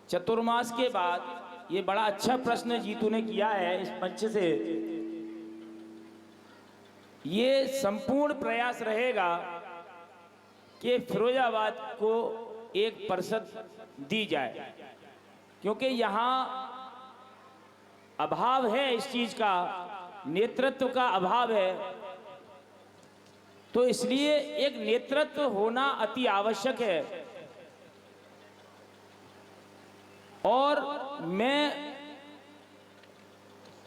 चतुर्मास के बाद ये बड़ा अच्छा प्रश्न जीतू ने किया है इस मंच से। ये संपूर्ण प्रयास रहेगा कि फिरोजाबाद को एक परिषद दी जाए, क्योंकि यहाँ अभाव है, इस चीज का नेतृत्व का अभाव है। तो इसलिए एक नेतृत्व होना अति आवश्यक है और मैं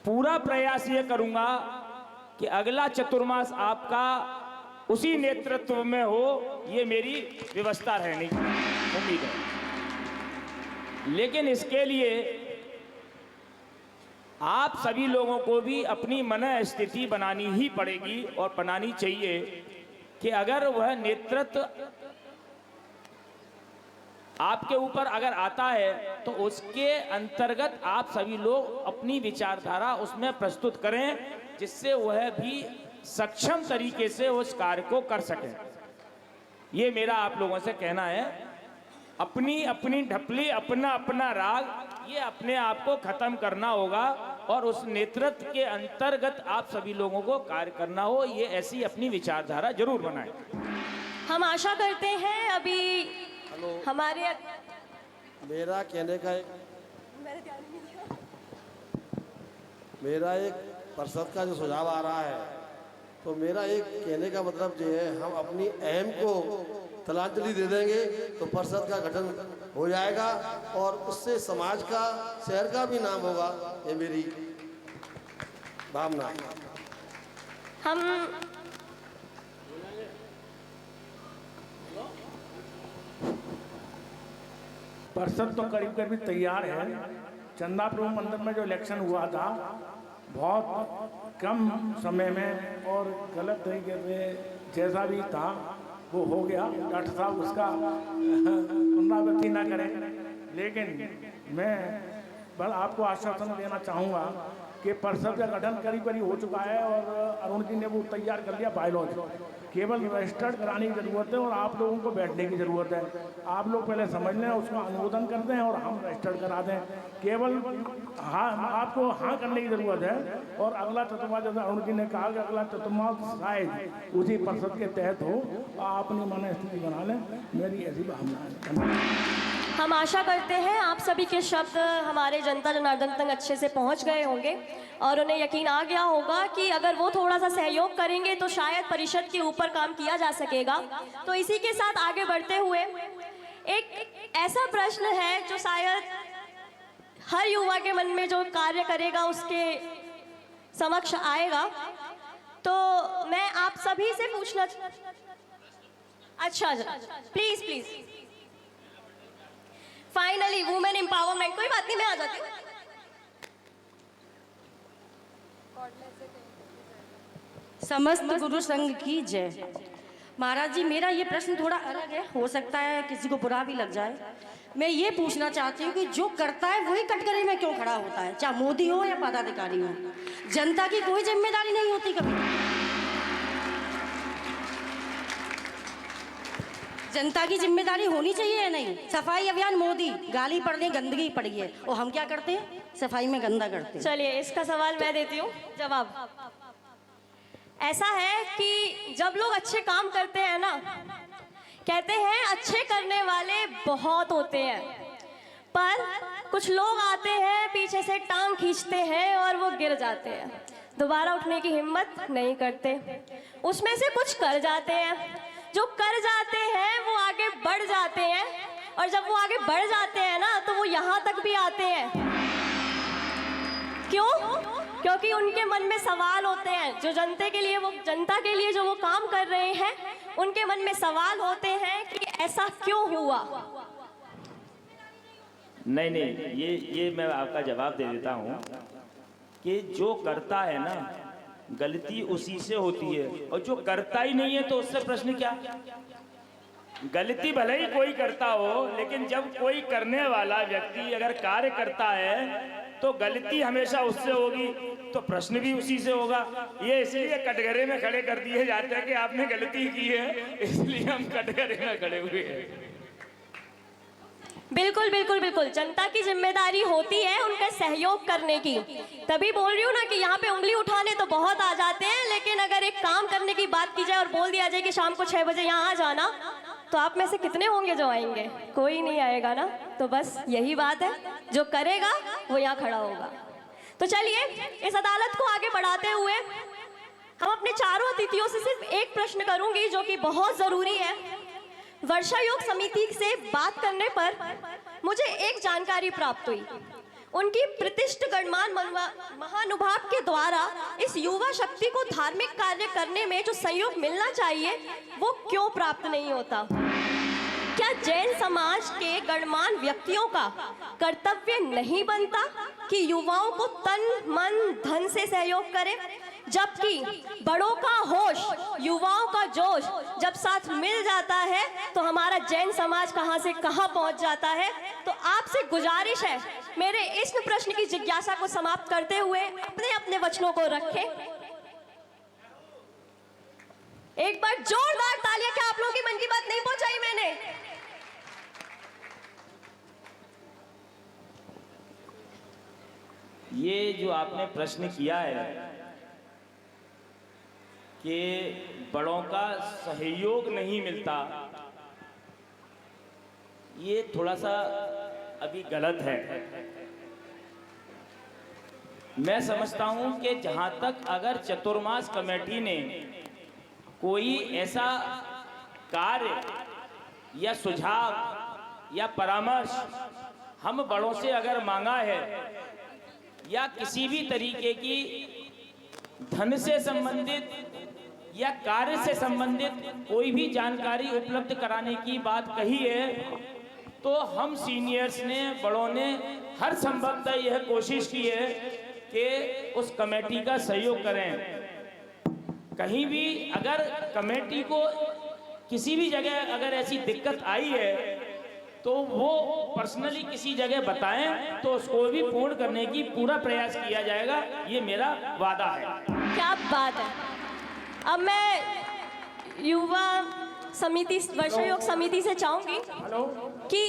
पूरा प्रयास ये करूंगा कि अगला चतुर्मास आपका उसी नेतृत्व में हो, ये मेरी व्यवस्था रहने की उम्मीद है। लेकिन इसके लिए आप सभी लोगों को भी अपनी मन स्थिति बनानी ही पड़ेगी और बनानी चाहिए कि अगर वह नेतृत्व आपके ऊपर अगर आता है तो उसके अंतर्गत आप सभी लोग अपनी विचारधारा उसमें प्रस्तुत करें, जिससे वह भी सक्षम तरीके से उस कार्य को कर सके। ये मेरा आप लोगों से कहना है। अपनी अपनी ढपली, अपना अपना राग, ये अपने आप को खत्म करना होगा और उस नेतृत्व के अंतर्गत आप सभी लोगों को कार्य करना हो। ये ऐसी अपनी विचारधारा जरूर बनाएं। हम आशा करते हैं अभी हमारे मेरा कहने का मेरा एक परिषद का जो सुझाव आ रहा है, तो मेरा एक कहने का मतलब जो है, हम अपनी अहम को तिलांजलि दे देंगे तो परिषद का गठन हो जाएगा और उससे समाज का, शहर का भी नाम होगा। ये मेरी भावना। हम परिषद तो करीब करीब तैयार है। चंदा प्रभु मंदिर में जो इलेक्शन हुआ था, बहुत कम समय में और गलत तरीके से जैसा भी था वो हो गया। डॉक्टर साहब उसका पुनरावृत्ति ना करें, लेकिन मैं बल आपको आश्वासन देना चाहूँगा कि परिषद का गठन करीब करीब हो चुका है और अरुण जी ने वो तैयार कर लिया बायलॉज। केवल रजिस्टर्ड कराने की ज़रूरत है और आप लोगों को बैठने की ज़रूरत है। आप लोग पहले समझ लें, उसका अनुमोदन कर दें और हम रजिस्टर्ड करा दें। केवल हाँ, आपको हाँ करने की ज़रूरत है। और अगला चतुर्मास, जैसे अरुण जी ने कहा कि अगला चतुर्मास शायद उसी परिषद के तहत हो, आप अपनी मन स्थिति बना लें। मेरी ऐसी भावना है। हम आशा करते हैं आप सभी के शब्द हमारे जनता जनार्दन तक अच्छे से पहुंच गए होंगे और उन्हें यकीन आ गया होगा कि अगर वो थोड़ा सा सहयोग करेंगे तो शायद परिषद के ऊपर काम किया जा सकेगा। तो इसी के साथ आगे बढ़ते हुए एक ऐसा प्रश्न है जो शायद हर युवा के मन में जो कार्य करेगा उसके समक्ष आएगा। तो मैं आप सभी से पूछना, अच्छा please please, finally women empowerment, कोई बात नहीं, मैं आ जाती हूँ। समस्त गुरु संघ की जय। महाराज जी, मेरा ये प्रश्न थोड़ा अलग है, हो सकता है किसी को बुरा भी लग जाए। मैं ये पूछना चाहती हूँ कि जो करता है वही कटघरे में क्यों खड़ा होता है, चाहे मोदी हो या पदाधिकारी हो। जनता की कोई जिम्मेदारी नहीं होती कभी। जनता की जिम्मेदारी होनी चाहिए या नहीं? सफाई अभियान मोदी, गाली पड़ रही, गंदगी पड़ी है, और हम क्या करते हैं? सफाई में गंदा करते हैं। चलिए इसका सवाल मैं देती हूँ जवाब। ऐसा है कि जब लोग अच्छे काम करते हैं ना, कहते हैं अच्छे करने वाले बहुत होते हैं, पर कुछ लोग आते हैं पीछे से टांग खींचते हैं और वो गिर जाते हैं, दोबारा उठने की हिम्मत नहीं करते। उसमें से कुछ कर जाते हैं, जो कर जाते हैं वो आगे बढ़ जाते हैं, और जब वो आगे बढ़ जाते हैं ना तो वो यहाँ तक भी आते हैं। क्यों? क्योंकि उनके मन में सवाल होते हैं, जो जनता के लिए जो वो काम कर रहे हैं, उनके मन में सवाल होते हैं कि ऐसा क्यों हुआ। नहीं, ये मैं आपका जवाब दे देता हूँ कि जो करता है ना, गलती उसी से होती है, और जो करता ही नहीं है तो उससे प्रश्न क्या? गलती भले ही कोई करता हो, लेकिन जब कोई करने वाला व्यक्ति अगर कार्य करता है तो गलती हमेशा उससे होगी, तो प्रश्न भी उसी से होगा। ये इसलिए कटघरे में खड़े कर दिए जाते हैं कि आपने गलती की है, इसलिए हम कटघरे में खड़े हुए हैं। बिल्कुल बिल्कुल बिल्कुल, जनता की जिम्मेदारी होती है उनका सहयोग करने की। तभी बोल रही हूँ ना कि यहाँ पे उंगली उठाने तो बहुत आ जाते हैं, लेकिन अगर एक काम करने की बात की जाए और बोल दिया जाए कि शाम को 6 बजे यहाँ आ जाना, तो आप में से कितने होंगे जो आएंगे? कोई नहीं आएगा ना। तो बस यही बात है, जो करेगा वो यहाँ खड़ा होगा। तो चलिए इस अदालत को आगे बढ़ाते हुए हम अपने चारों अतिथियों से सिर्फ एक प्रश्न करूंगी जो कि बहुत जरूरी है। वर्षा योग समिति से बात करने पर मुझे एक जानकारी प्राप्त हुई, उनकी प्रतिष्ठ गणमान्य महानुभाव के द्वारा इस युवा शक्ति को धार्मिक कार्य करने में जो सहयोग मिलना चाहिए वो क्यों प्राप्त नहीं होता? क्या जैन समाज के गणमान्य व्यक्तियों का कर्तव्य नहीं बनता कि युवाओं को तन मन धन से सहयोग करें? जबकि बड़ों का होश, युवाओं का जोश जब साथ मिल जाता है तो हमारा जैन समाज कहां से कहां पहुंच जाता है। तो आपसे गुजारिश है, मेरे इस प्रश्न की जिज्ञासा को समाप्त करते हुए अपने अपने वचनों को रखें। एक बार जोरदार तालियां, क्या आप लोगों की मन की बात नहीं पहुंचाई मैंने? ये जो आपने प्रश्न किया है कि बड़ों का सहयोग नहीं मिलता, ये थोड़ा सा अभी गलत है। मैं समझता हूं कि जहां तक अगर चतुर्मास कमेटी ने कोई ऐसा कार्य या सुझाव या परामर्श हम बड़ों से अगर मांगा है या किसी भी तरीके की धन से संबंधित या कार्य से संबंधित कोई भी जानकारी उपलब्ध कराने की बात कही है, तो हम सीनियर्स ने, बड़ों ने हर संभवतः यह कोशिश की है कि उस कमेटी का सहयोग करें। कहीं भी अगर कमेटी को किसी भी जगह अगर ऐसी दिक्कत आई है तो वो पर्सनली किसी जगह बताएं, तो उसको भी पूर्ण करने की पूरा प्रयास किया जाएगा, ये मेरा वादा है। क्या बात है। अब मैं युवा समिति, वर्षा योग समिति से चाहूंगी कि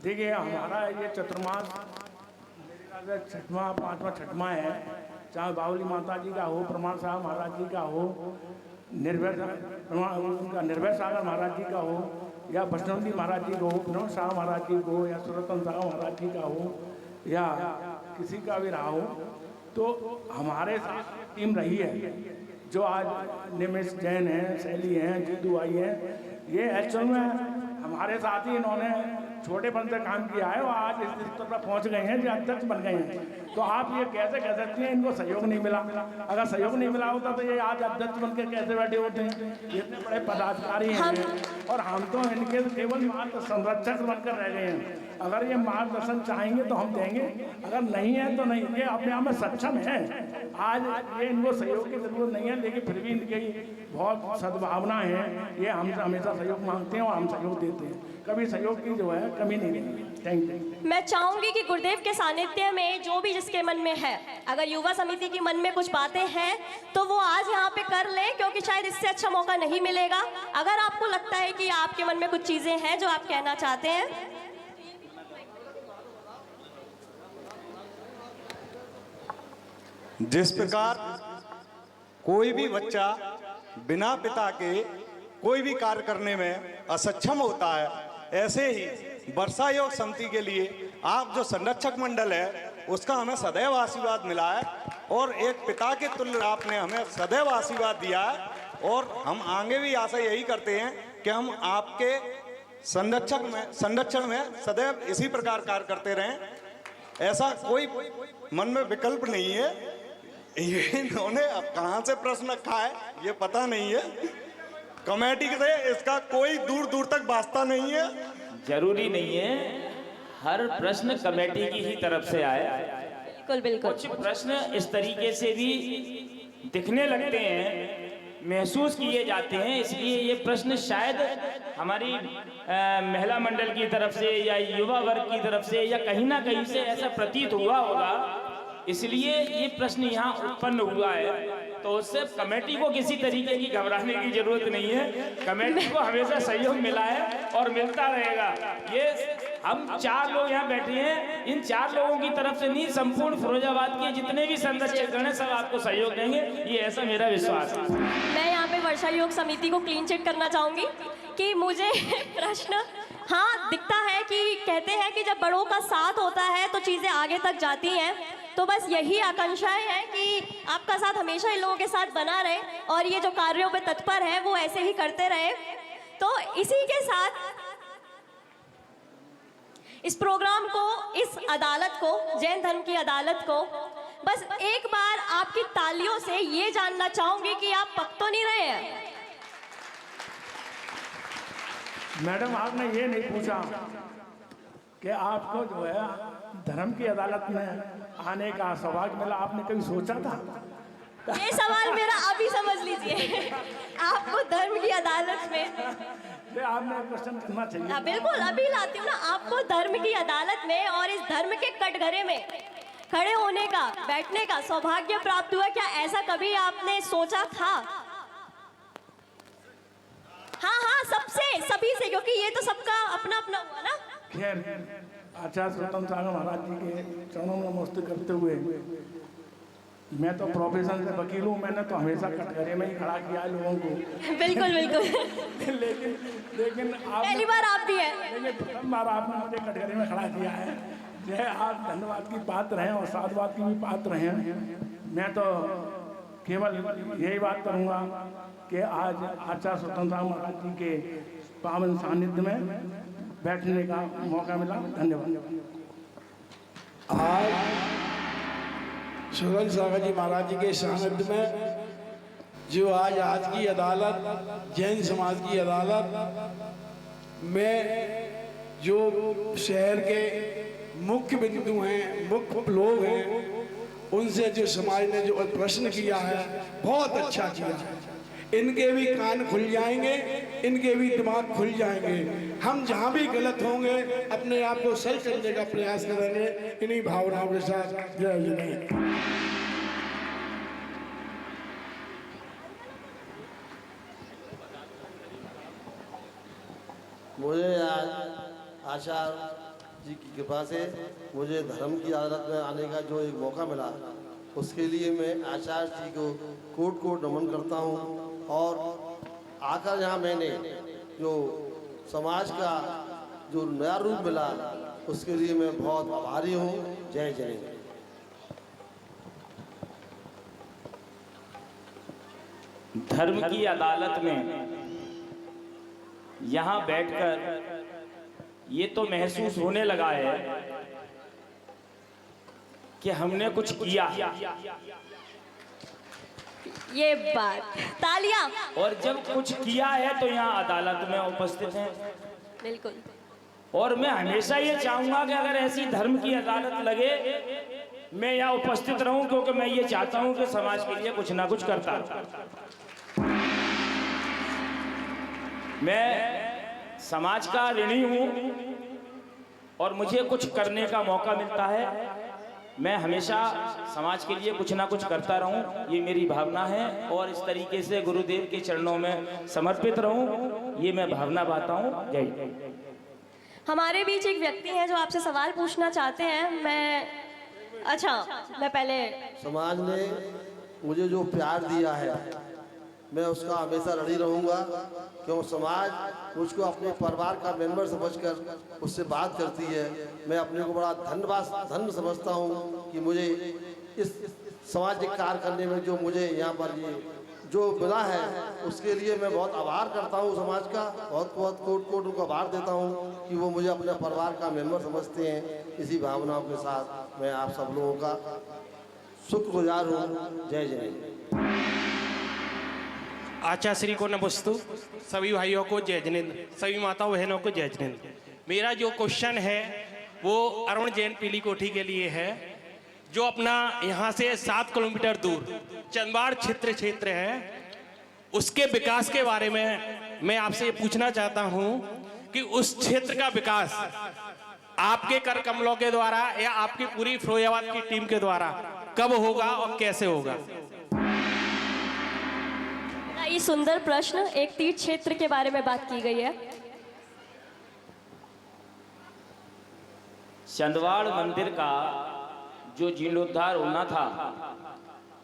देखिए, हमारा ये चतुर्मास छठवां, पांचवा छठवां है। चाहे बावली माता जी का हो, प्रमाण साहब महाराज जी का हो, निर्भय सागर महाराज जी का हो, या वैष्णवजी महाराज जी को हो, विनोद शाह महाराज जी को, या सुरतन साहब महाराज जी का हो, या किसी का भी रहा हो, तो हमारे साथ टीम रही है। जो आज निमिष जैन हैं, शैली हैं, जीतू आई हैं, ये एक्चुअल में हमारे साथ ही इन्होंने छोटेपन से काम किया है और आज इस स्तर पर पहुंच गए हैं जो अध्यक्ष बन गए हैं। तो आप ये कैसे कह सकते हैं इनको सहयोग नहीं मिला? अगर सहयोग नहीं मिला होता तो ये आज अध्यक्ष बनकर कैसे बैठे होते हैं? इतने बड़े पदाधिकारी हैं और हम तो इनके केवल मार्ग संरक्षक बनकर रह गए हैं। अगर ये मार्गदर्शन चाहेंगे तो हम देंगे, अगर नहीं है तो नहीं। ये अपने आप में सक्षम है, आज ये इनको सहयोग की जरूरत नहीं है, लेकिन फिर भी इनकी बहुत सद्भावना है। ये हमसे हमेशा सहयोग मांगते हैं और हम सहयोग देते हैं, कभी सहयोग की जो है कमी नहीं रहेगी। Thank you. मैं चाहूंगी कि गुरुदेव के सानिध्य में जो भी जिसके मन में है, अगर युवा समिति की मन में कुछ बातें हैं तो वो आज यहाँ पे कर ले, क्योंकि शायद इससे अच्छा मौका नहीं मिलेगा। अगर आपको लगता है कि आपके मन में कुछ चीजें हैं जो आप कहना चाहते हैं। जिस प्रकार कोई भी बच्चा बिना पिता के कोई भी कार्य करने में असक्षम होता है, ऐसे ही वर्षा योग समिति के लिए आप जो संरक्षक मंडल है उसका हमें सदैव आशीर्वाद मिला है और एक पिता के तुल्य आपने हमें सदैव आशीर्वाद दिया है। और हम आगे भी आशा यही करते हैं कि हम आपके संरक्षण में सदैव इसी प्रकार कार्य करते रहें। ऐसा कोई मन में विकल्प नहीं है। ये इन्होंने अब कहाँ से प्रश्न रखा है ये पता नहीं है। कमेटी से इसका कोई दूर दूर तक वास्ता नहीं है। जरूरी नहीं है हर प्रश्न कमेटी की ही तरफ से आए। बिल्कुल बिल्कुल। कुछ प्रश्न इस तरीके से भी दिखने लगते हैं, महसूस किए जाते हैं, इसलिए ये प्रश्न शायद हमारी महिला मंडल की तरफ से या युवा वर्ग की तरफ से या कहीं ना कहीं से ऐसा प्रतीत हुआ होगा, इसलिए ये प्रश्न यहाँ उत्पन्न हुआ है। तो उससे कमेटी को किसी तरीके की घबराने की जरूरत नहीं है। कमेटी को हमेशा सहयोग मिला है और मिलता रहेगा। ये हम 4 लोग यहाँ बैठे हैं, इन 4 लोगों की तरफ से नहीं, संपूर्ण फिरोजाबाद के जितने भी संरक्षकगण हैं सब आपको सहयोग देंगे, ये ऐसा मेरा विश्वास है। मैं यहाँ पे वर्षा योग समिति को क्लीन चिट करना चाहूंगी कि मुझे प्रश्न हाँ दिखता है कि कहते हैं कि जब बड़ों का साथ होता है तो चीजें आगे तक जाती हैं। तो बस यही आकांक्षाएं हैं कि आपका साथ हमेशा इन लोगों के साथ बना रहे और ये जो कार्यों पे तत्पर है वो ऐसे ही करते रहे। तो इसी के साथ इस प्रोग्राम को, इस अदालत को, जैन धर्म की अदालत को बस एक बार आपकी तालियों से ये जानना चाहूंगी कि आप पक तो नहीं रहे हैं? मैडम, आपने ये नहीं पूछा कि आपको जो है धर्म की अदालत में आने का सौभाग्य मिला, आपने कभी सोचा था? ये सवाल मेरा अभी समझ लीजिए। आपको धर्म की अदालत में आपने क्वेश्चन करना चाहिए। बिल्कुल, अभी लाती हूँ ना। आपको धर्म की अदालत में और इस धर्म के कटघरे में खड़े होने का, बैठने का सौभाग्य प्राप्त हुआ। क्या ऐसा कभी आपने सोचा था? हाँ, सबसे, सभी से, क्योंकि ये तो सबका अपना अपना हुआ ना। खैर, आचार्य स्वतंत्र सागर महाराज जी के चरणों में नमस्ते करते हुए, मैं तो प्रोफेशन से वकील हूँ, मैंने तो हमेशा कटघरे में ही खड़ा किया है लोगों को। बिल्कुल बिल्कुल। लेकिन पहली बार आप भी हैं। लेकिन प्रथम बार आपने मुझे कटघरे में खड़ा किया है। जय, आप धन्यवाद की पात्र हैं और साधुवाद की भी पात्र हैं। मैं तो केवल यही बात करूँगा कि आज आचार्य स्वतंत्र महाराज जी के पावन सानिध्य में बैठने का मौका मिला। धन्यवाद। आज स्वतंत्र सागर जी महाराज जी के सानिध्य में जो आज की अदालत, जैन समाज की अदालत में जो शहर के मुख्य बिंदु हैं, मुख्य लोग हैं, उनसे जो समाज ने जो प्रश्न किया है बहुत अच्छा किया है। इनके भी कान खुल जाएंगे, इनके भी दिमाग खुल जाएंगे। हम जहाँ भी गलत होंगे अपने आप को सही करने का प्रयास करेंगे, इन्हीं भावनाओं के साथ। जय जय। मुझे आज आचार्य जी की कृपा से मुझे धर्म की अदालत में आने का जो एक मौका मिला, उसके लिए मैं आचार्य जी को कोट कोट नमन करता हूँ। और आकर यहाँ मैंने जो समाज का जो नया रूप मिला, उसके लिए मैं बहुत आभारी हूँ। जय जय। धर्म की अदालत में यहाँ बैठकर ये तो महसूस होने लगा है कि हमने कुछ किया। ये बात, तालियां। और जब कुछ किया है तो यहाँ अदालत में उपस्थित हैं। बिल्कुल। और मैं हमेशा ये चाहूंगा कि अगर ऐसी धर्म की अदालत लगे, मैं यहाँ उपस्थित रहूं, क्योंकि मैं ये चाहता हूं कि समाज के लिए कुछ ना कुछ करता रहूं। मैं समाज का ऋणी हूं और मुझे कुछ करने का मौका मिलता है। मैं हमेशा समाज के लिए कुछ ना कुछ करता रहूं, ये मेरी भावना है। और इस तरीके से गुरुदेव के चरणों में समर्पित रहूं, ये मैं भावना पाता हूं। जय। हमारे बीच एक व्यक्ति हैं जो आपसे सवाल पूछना चाहते हैं। मैं पहले, समाज ने मुझे जो प्यार दिया है मैं उसका हमेशा ऋणी रहूँगा, क्यों समाज मुझको अपने परिवार का मेंबर समझकर उससे बात करती है। मैं अपने को बड़ा धन्य समझता हूँ कि मुझे इस सामाजिक कार्य करने में जो मुझे यहाँ पर ये जो मिला है, उसके लिए मैं बहुत आभार करता हूँ समाज का। बहुत बहुत कोट कोट उनको आभार देता हूँ कि वो मुझे अपने परिवार का मेंबर समझते हैं। इसी भावनाओं के साथ मैं आप सब लोगों का शुक्रगुजार हूँ। जय जय। आचार्य श्री को नमस्तु। सभी भाइयों को जय जिनेंद्र, सभी माताओं बहनों को जय जिनेंद्र। मेरा जो क्वेश्चन है वो अरुण जैन पीली कोठी के लिए है, जो अपना यहाँ से 7 किलोमीटर दूर चंदवाड़ क्षेत्र है, उसके विकास के बारे में मैं आपसे पूछना चाहता हूँ कि उस क्षेत्र का विकास आपके कर कमलों के द्वारा या आपकी पूरी फिरोजाबाद की टीम के द्वारा कब होगा और कैसे होगा? ये सुंदर प्रश्न। एक तीर्थ क्षेत्र के बारे में बात की गई है। चंदवाड़ मंदिर का जो जीर्णोद्धार होना था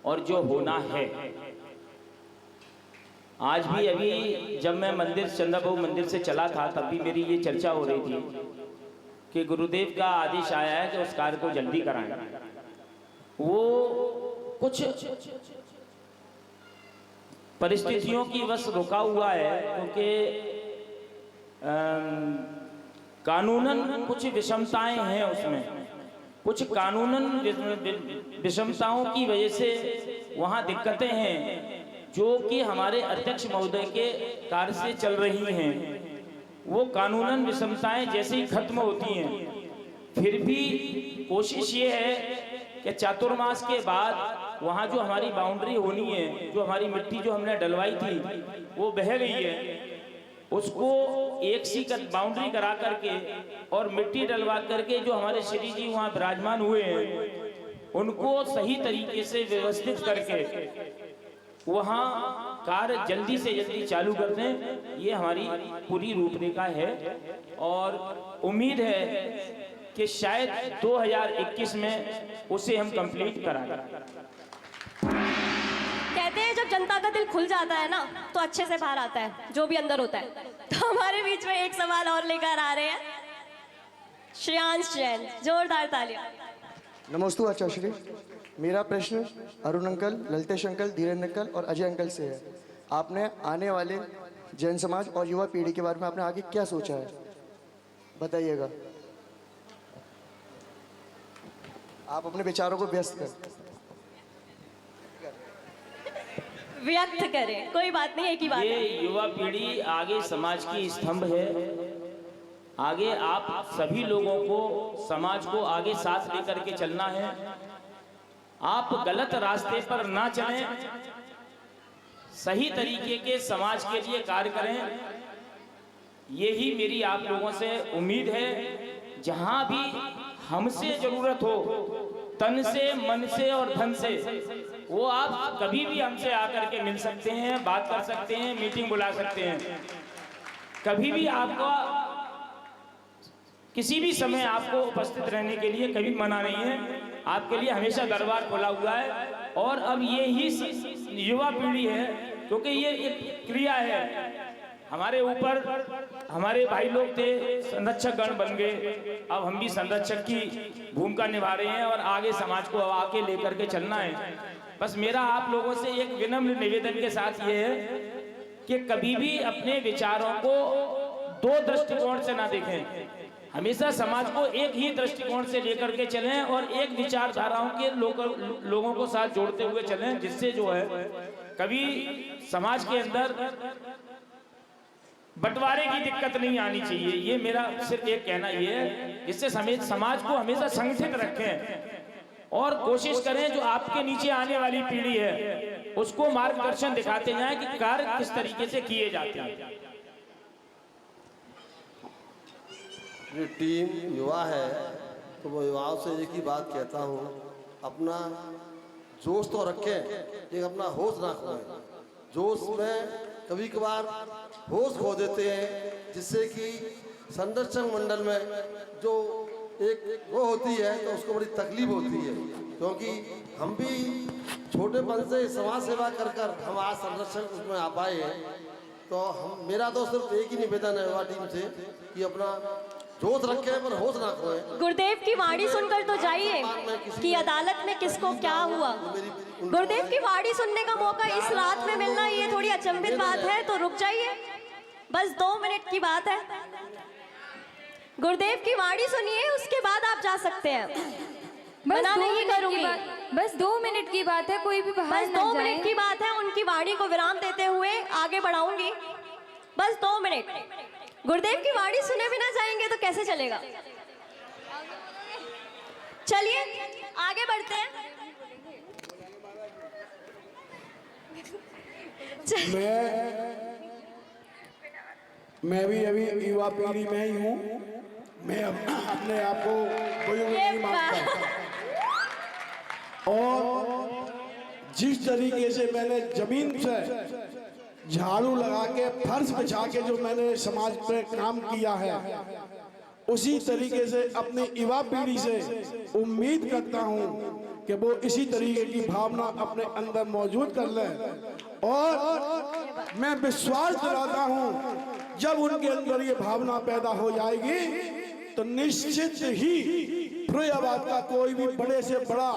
और जो होना है, आज भी अभी जब मैं मंदिर चंद्रबाबू मंदिर से चला था तब भी मेरी ये चर्चा हो रही थी कि गुरुदेव का आदेश आया है कि उस कार्य को जल्दी कराएं। वो कुछ परिस्थितियों की बस रुका हुआ है, क्योंकि कानूनन कुछ विषमताएं हैं उसमें। कुछ कानूनन विषमताओं की वजह से वहाँ दिक्कतें हैं जो कि हमारे अध्यक्ष महोदय के कार्य से चल रही हैं। वो कानूनन विषमताएं जैसे ही खत्म होती हैं, फिर भी कोशिश ये है कि चातुर्मास के बाद वहाँ जो हमारी बाउंड्री होनी है, जो हमारी मिट्टी जो हमने डलवाई थी वो बह गई है, उसको एक सी बाउंड्री करा करके और मिट्टी डलवा करके जो हमारे श्री जी वहाँ विराजमान हुए हैं उनको सही तरीके से व्यवस्थित करके वहाँ कार्य जल्दी से जल्दी चालू कर दें, ये हमारी पूरी रूपरेखा है। और उम्मीद है कि शायद 2021 में उसे हम कंप्लीट कराएं। कहते हैं जब जनता का दिल खुल जाता है ना तो अच्छे से बाहर आता है जो भी अंदर होता है। तो हमारे बीच में एक सवाल और लेकर आ रहे हैं श्रेयांश जैन, जोरदार तालियां। नमस्ते आचार्य। मेरा प्रश्न Arun uncle, Lalitesh uncle, Dhirendra uncle और अजय अंकल से है। आपने आने वाले जैन समाज और युवा पीढ़ी के बारे में आपने आगे क्या सोचा है, बताइएगा। आप अपने विचारों को व्यक्त करें, कोई बात नहीं, एक ही बात ये है। युवा पीढ़ी आगे समाज की स्तंभ है। आगे आप सभी लोगों को, समाज को आगे साथ लेकर के चलना है। आप गलत रास्ते पर ना चलें, सही तरीके के समाज के लिए कार्य करें, यही मेरी आप लोगों से उम्मीद है। जहां भी हमसे जरूरत हो, तन से, मन से और धन से, वो आप कभी भी हमसे आकर के मिल सकते हैं, बात कर सकते हैं, मीटिंग बुला सकते हैं। कभी भी आपका किसी भी समय आपको उपस्थित रहने के लिए कभी मना नहीं है। आपके लिए हमेशा दरबार खुला हुआ है। और अब ये ही युवा पीढ़ी है, क्योंकि ये एक क्रिया है। हमारे ऊपर हमारे भाई लोग थे, संरक्षक गण बन गए, अब हम भी संरक्षक की भूमिका निभा रहे हैं और आगे समाज को आके लेकर के चलना है। बस मेरा आप लोगों से एक विनम्र निवेदन के साथ ये है कि कभी भी अपने विचारों को दो दृष्टिकोण से ना देखें, हमेशा समाज को एक ही दृष्टिकोण से लेकर के चलें और एक विचारधाराओं के लोगों को साथ जोड़ते हुए चलें, जिससे जो है कभी समाज के अंदर बंटवारे की दिक्कत नहीं आनी चाहिए। ये मेरा सिर्फ एक कहना ये है, जिससे समाज को हमेशा संगठित रखें और कोशिश करें जो आपके नीचे आने वाली पीढ़ी है उसको मार्गदर्शन दिखाते जाएं कि कार्य किस तरीके से किए जाते हैं। जो टीम युवा है तो वो युवाओं से एक ही बात कहता हूँ, अपना जोश तो रखें लेकिन अपना होश ना खोएं। जोश में कभी कभार होश खो देते हैं, जिससे कि संरक्षण मंडल में जो एक वो होती है तो उसको बड़ी तकलीफ होती है, क्योंकि हम भी छोटेपन से समाज सेवा कर कर हम आज संरक्षण उसमें आ पाए हैं। तो हम मेरा तो सिर्फ एक ही निवेदन है युवा टीम से कि अपना जोश रखे पर होश ना खोए। गुरुदेव की वाणी सुनकर तो जाइए कि अदालत में किसको क्या हुआ। गुरुदेव की वाणी सुनने का मौका इस रात में मिलना ये थोड़ी अचंभित बात है, तो रुक जाइए, बस 2 मिनट की बात है। गुरुदेव की वाणी सुनिए, उसके बाद आप जा सकते हैं। मना नहीं करूंगी, बस 2 मिनट की बात है, कोई भी बाहर बस 2 मिनट की बात है। उनकी वाणी को विराम देते हुए आगे बढ़ाऊंगी, बस 2 मिनट। गुरुदेव की वाणी सुने बिना जाएंगे तो कैसे चलेगा। चलिए आगे बढ़ते हैं। मैं भी अभी युवा पीढ़ी में ही हूँ। मैं अपने आप को बुजुर्ग नहीं मानता, और जिस तरीके से मैंने जमीन से झाड़ू लगा के फर्श बिछा के जो मैंने समाज पे काम किया है, उसी तरीके से अपनी युवा पीढ़ी से उम्मीद करता हूँ कि वो इसी तरीके की भावना अपने अंदर मौजूद कर ले। और मैं विश्वास दिलाता हूँ जब उनके अंदर ये भावना पैदा हो जाएगी तो निश्चित ही फिरोजाबाद का कोई भी बड़े से बड़ा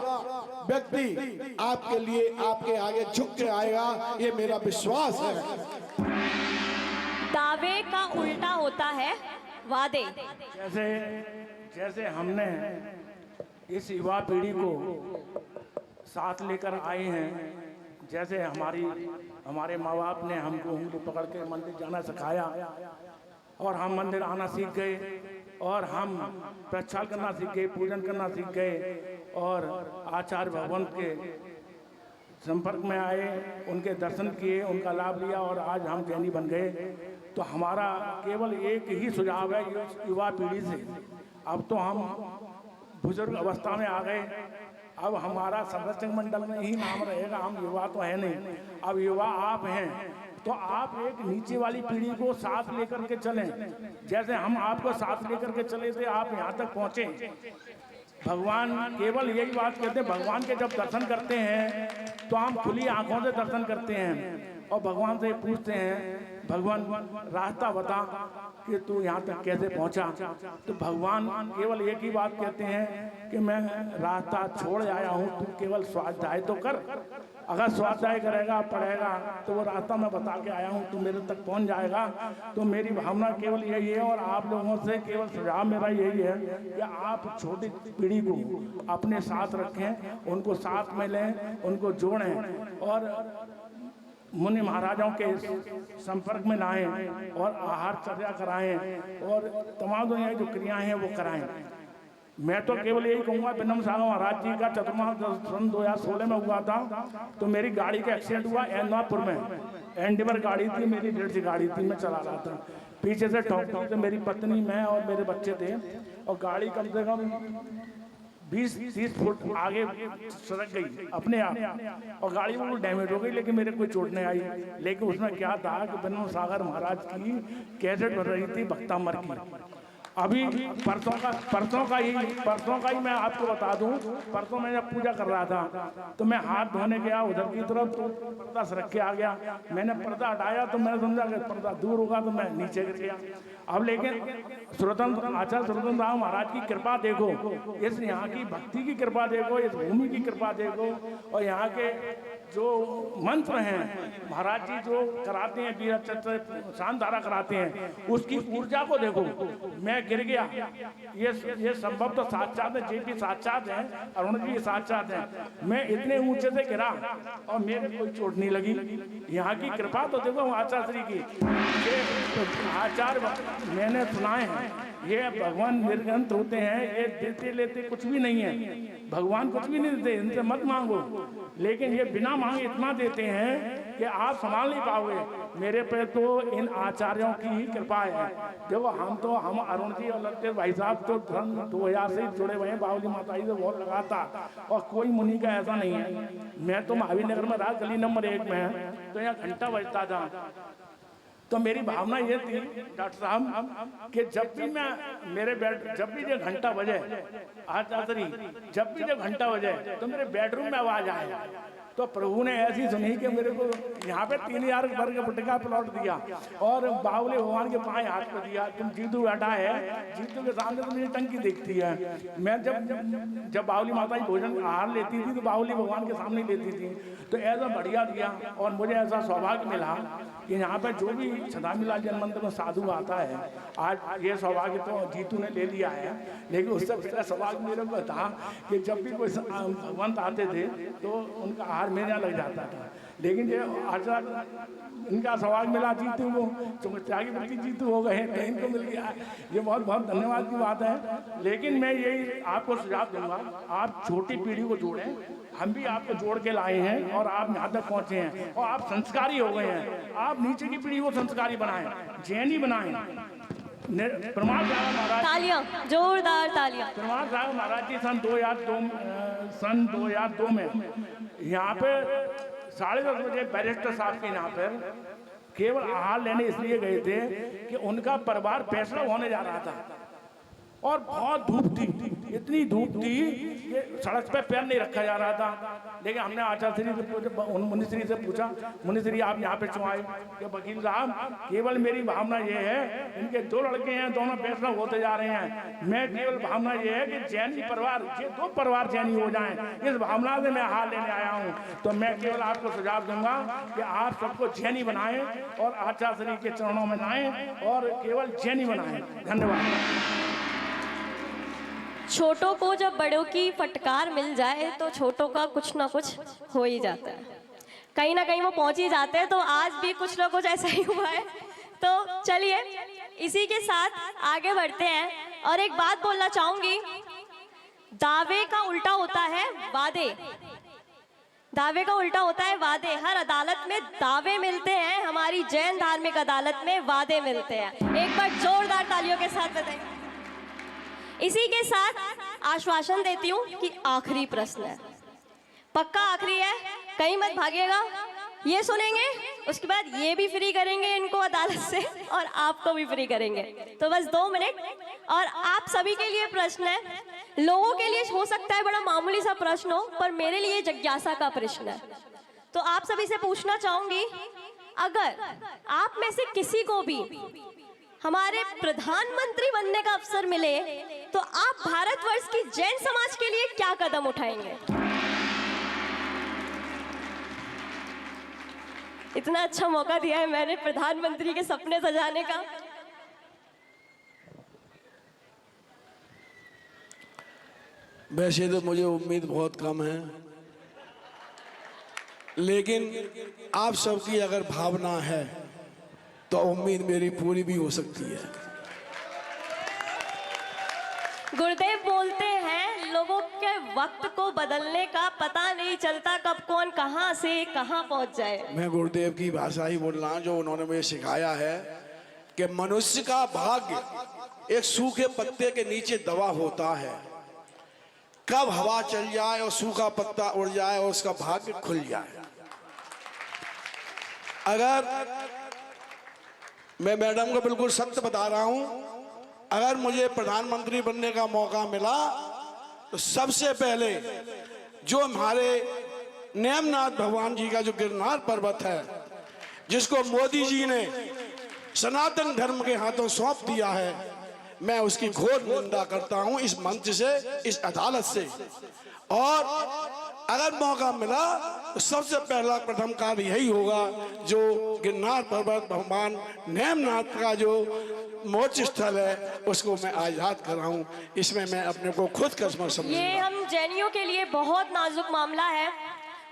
व्यक्ति आपके लिए, आपके आगे झुक के आएगा, ये मेरा विश्वास है। दावे का उल्टा होता है वादे। जैसे हमने इस युवा पीढ़ी को साथ लेकर आए हैं, जैसे हमारे माँ बाप ने हमको उंगली पकड़ के मंदिर जाना सिखाया और हम मंदिर आना सीख गए और हम प्रक्षाल करना सीख गए, पूजन करना सीख गए और आचार्य भगवान के संपर्क में आए, उनके दर्शन किए, उनका लाभ लिया और आज हम जैनी बन गए। तो हमारा केवल एक ही सुझाव है युवा पीढ़ी से, अब तो हम बुजुर्ग अवस्था में आ गए, अब हमारा संरक्षक मंडल में ही नाम रहेगा, हम युवा तो है नहीं, अब युवा आप हैं, तो आप एक नीचे वाली पीढ़ी को साथ लेकर के चलें, जैसे हम आपको साथ लेकर के चले थे, आप यहाँ तक पहुँचे। भगवान केवल यही बात कहते हैं, भगवान के जब दर्शन करते हैं तो हम खुली आंखों से दर्शन करते हैं और भगवान से पूछते हैं, भगवान रास्ता बता कि तू यहाँ तक कैसे पहुँचा। तो भगवान केवल एक ही बात कहते हैं कि मैं रास्ता छोड़ आया हूँ, तू केवल स्वाध्याय तो कर, अगर स्वाध्याय करेगा, पढ़ेगा, तो वो रास्ता मैं बता के आया हूँ, तू मेरे तक पहुँच जाएगा। तो मेरी भावना केवल यही है और आप लोगों से केवल सुझाव मेरा यही है कि आप छोटी पीढ़ी को अपने साथ रखें, उनको साथ में लें, उनको जोड़ें और मुनि महाराजों के संपर्क में लाएं और आहार चर्या कराएं और तमाम दुनिया की जो क्रियाएं हैं वो कराएं। मैं तो केवल यही कहूँगा, ब्रह्म सागर महाराज जी का चतुर्माह सन 2016 में हुआ था, तो मेरी गाड़ी का एक्सीडेंट हुआ एर्नाकुलम में, एंडिवर गाड़ी थी मेरी, 1.5 गाड़ी थी, मैं चला रहा था, पीछे से ठोक तो मेरी पत्नी, मैं और मेरे बच्चे थे और गाड़ी कम से कम 20-30 फुट आगे सड़क गई अपने आप और गाड़ी बिल्कुल डैमेज हो गई, लेकिन मेरे कोई चोट नहीं आई। लेकिन उसमें क्या था कि ब्रह्म सागर महाराज की कैसेट बन रही थी भक्ता मर की। अभी परसों का ही मैं आपको बता दूं, परसों मैं जब पूजा कर रहा था तो मैं हाथ धोने गया उधर की तरफ, तो पर्दा सरक के आ गया, मैंने पर्दा हटाया तो मैंने समझा कि पर्दा दूर होगा तो मैं नीचे गिर गया। अब लेकिन आचार्य स्वतंत्र राव महाराज की कृपा देखो, इस यहाँ की भक्ति की कृपा देखो, इस भूमि की कृपा देखो और यहाँ के जो मंत्र हैं महाराज जी जो कराते हैं, वीर शांत धारा कराते हैं, उसकी ऊर्जा को देखो। मैं गिर गया, ये संभव तो साक्षात है, जेपी साक्षात है, अरुण जी साक्षात है, मैं इतने ऊंचे से गिरा और मेरे कोई चोट नहीं लगी। यहाँ की कृपा तो देखो आचार्य श्री की, ये आचार्य मैंने सुनाए हैं, ये भगवान निर्गंत होते हैं, ये देते लेते कुछ भी नहीं है, भगवान कुछ भी नहीं देते, इनसे मत मांगो, लेकिन ये बिना मांगे इतना देते हैं कि आप संभाल नहीं पाओगे। मेरे पे तो इन आचार्यों की ही कृपा है। देखो हम अरुण जी और ललित भाई साहब तो धर्म 2000 से जुड़े हुए हैं, बावली माता जी से बहुत लगाता और कोई मुनि का ऐसा नहीं है। मैं तो महावीर नगर में रहा, गली नंबर 1 में है, तो यहाँ घंटा बजता था, तो मेरी भावना ये थी डॉक्टर साहब कि जब भी मैं मेरे जब भी जो घंटा बजे आचार्य, जब भी जो घंटा बजे तो मेरे बेडरूम में आवाज आए। तो प्रभु ने ऐसी सुनी कि मेरे को यहाँ पे 3000 वर्ग फुट का प्लॉट दिया और बावली भगवान के पाए हाथ को दिया, तुम जीतू बैठा है, जीतू के सामने तो मेरी टंकी दिखती है। मैं जब बावली माता जी भोजन आहार लेती थी तो बावली भगवान के सामने लेती थी, तो ऐसा बढ़िया दिया। और मुझे ऐसा सौभाग्य मिला कि यहाँ पे जो भी छदामीलाल जन्म मंदिर में साधु आता है, आज ये सौभाग्य तो जीतू ने ले लिया है, लेकिन उससे पहले सौभाग्य मेरे को था कि जब भी कोई भगवंत आते थे तो उनका आहार मेरे यहाँ लग जाता था। लेकिन ये आचार्य इनका सौभाग्य मिला, जीतू को त्यागी प्रति जीतू हो गए, तो इनको मिल गया, ये बहुत बहुत धन्यवाद की बात है। लेकिन मैं यही आपको सुझाव दूंगा, आप छोटी पीढ़ी को जोड़ें, हम भी आपको जोड़ के लाए हैं और आप यहाँ तक पहुँचे हैं और आप संस्कारी हो गए हैं। आप नीचे की पीढ़ी को संस्कारी बनाएं, जैनी बनाएं। प्रमाण साहब महाराज, तालियां, जोरदार तालियां। प्रमाण साहब महाराज जी सन 2002 में यहाँ पे 10:30 बजे बैरिस्टर साहब के यहाँ पर केवल आहार लेने इसलिए गए थे कि उनका परिवार फैसला होने जा रहा था और बहुत धूप थी, इतनी धूप थी कि सड़क पे पैर नहीं रखा जा रहा था। लेकिन हमने आचार्य श्री से पूछा, मुनिश्री से पूछा, मुनिश्री आप यहाँ पे क्यों आए? कि वकील साहब केवल मेरी भावना ये है, इनके 2 लड़के हैं, दोनों फैसला होते जा रहे हैं, मैं केवल भावना ये है कि जैनी परिवार, ये 2 परिवार जैनी हो जाएं, इस भावना से मैं हार लेने आया हूँ। तो मैं केवल आपको सुझाव दूंगा कि आप सबको जैनी बनाएं और आचार्य श्री के चरणों में लाएं और केवल जैनी बनाएं। धन्यवाद। छोटों को जब बड़ों की फटकार मिल जाए तो छोटों का कुछ ना कुछ हो ही जाता है, कहीं ना कहीं वो पहुंच ही जाते हैं। तो आज भी कुछ ना कुछ ऐसा ही हुआ है। तो चलिए इसी के साथ आगे बढ़ते हैं और एक बात बोलना चाहूंगी, दावे का उल्टा होता है वादे। दावे का उल्टा होता है वादे। हर अदालत में दावे मिलते हैं, हमारी जैन धार्मिक अदालत में वादे मिलते हैं। एक बार जोरदार तालियों के साथ बताइए। इसी के साथ आश्वासन देती हूँ कि आखिरी प्रश्न है, पक्का आखिरी है, कहीं मत भागिएगा। ये सुनेंगे, उसके बाद ये भी फ्री करेंगे इनको अदालत से और आपको भी फ्री करेंगे। तो बस 2 मिनट। और आप सभी के लिए प्रश्न है, लोगों के लिए हो सकता है बड़ा मामूली सा प्रश्न हो, पर मेरे लिए जिज्ञासा का प्रश्न है। तो आप सभी से पूछना चाहूंगी, अगर आप में से किसी को भी हमारे प्रधानमंत्री बनने का अवसर मिले तो आप भारतवर्ष की जैन समाज के लिए क्या कदम उठाएंगे? इतना अच्छा मौका दिया है मैंने प्रधानमंत्री के सपने सजाने का। वैसे तो मुझे उम्मीद बहुत कम है, लेकिन आप सबकी अगर भावना है तो उम्मीद मेरी पूरी भी हो सकती है। गुरुदेव बोलते हैं, लोगों के वक्त को बदलने का पता नहीं चलता, कब कौन कहां से कहां पहुंच जाए। मैं गुरुदेव की भाषा ही बोल रहा हूं, जो उन्होंने मुझे सिखाया है कि मनुष्य का भाग्य एक सूखे पत्ते के नीचे दबा होता है। कब हवा चल जाए और सूखा पत्ता उड़ जाए और उसका भाग्य खुल जाए। अगर मैं मैडम को बिल्कुल सत्य बता रहा हूं, अगर मुझे प्रधानमंत्री बनने का मौका मिला तो सबसे पहले जो हमारे नेमनाथ भगवान जी का जो गिरनार पर्वत है, जिसको मोदी जी ने सनातन धर्म के हाथों सौंप दिया है, मैं उसकी घोर निंदा करता हूं इस मंच से, इस अदालत से। और अगर मौका मिला तो सबसे पहला प्रथम कार्य यही होगा, जो गिरनार पर्वत भगवान नेमनाथ का जो मोक्ष स्थल है उसको मैं आजाद कराऊं। इसमें मैं अपने को खुद कसम समझूंगा। ये हम जैनियों के लिए बहुत नाजुक मामला है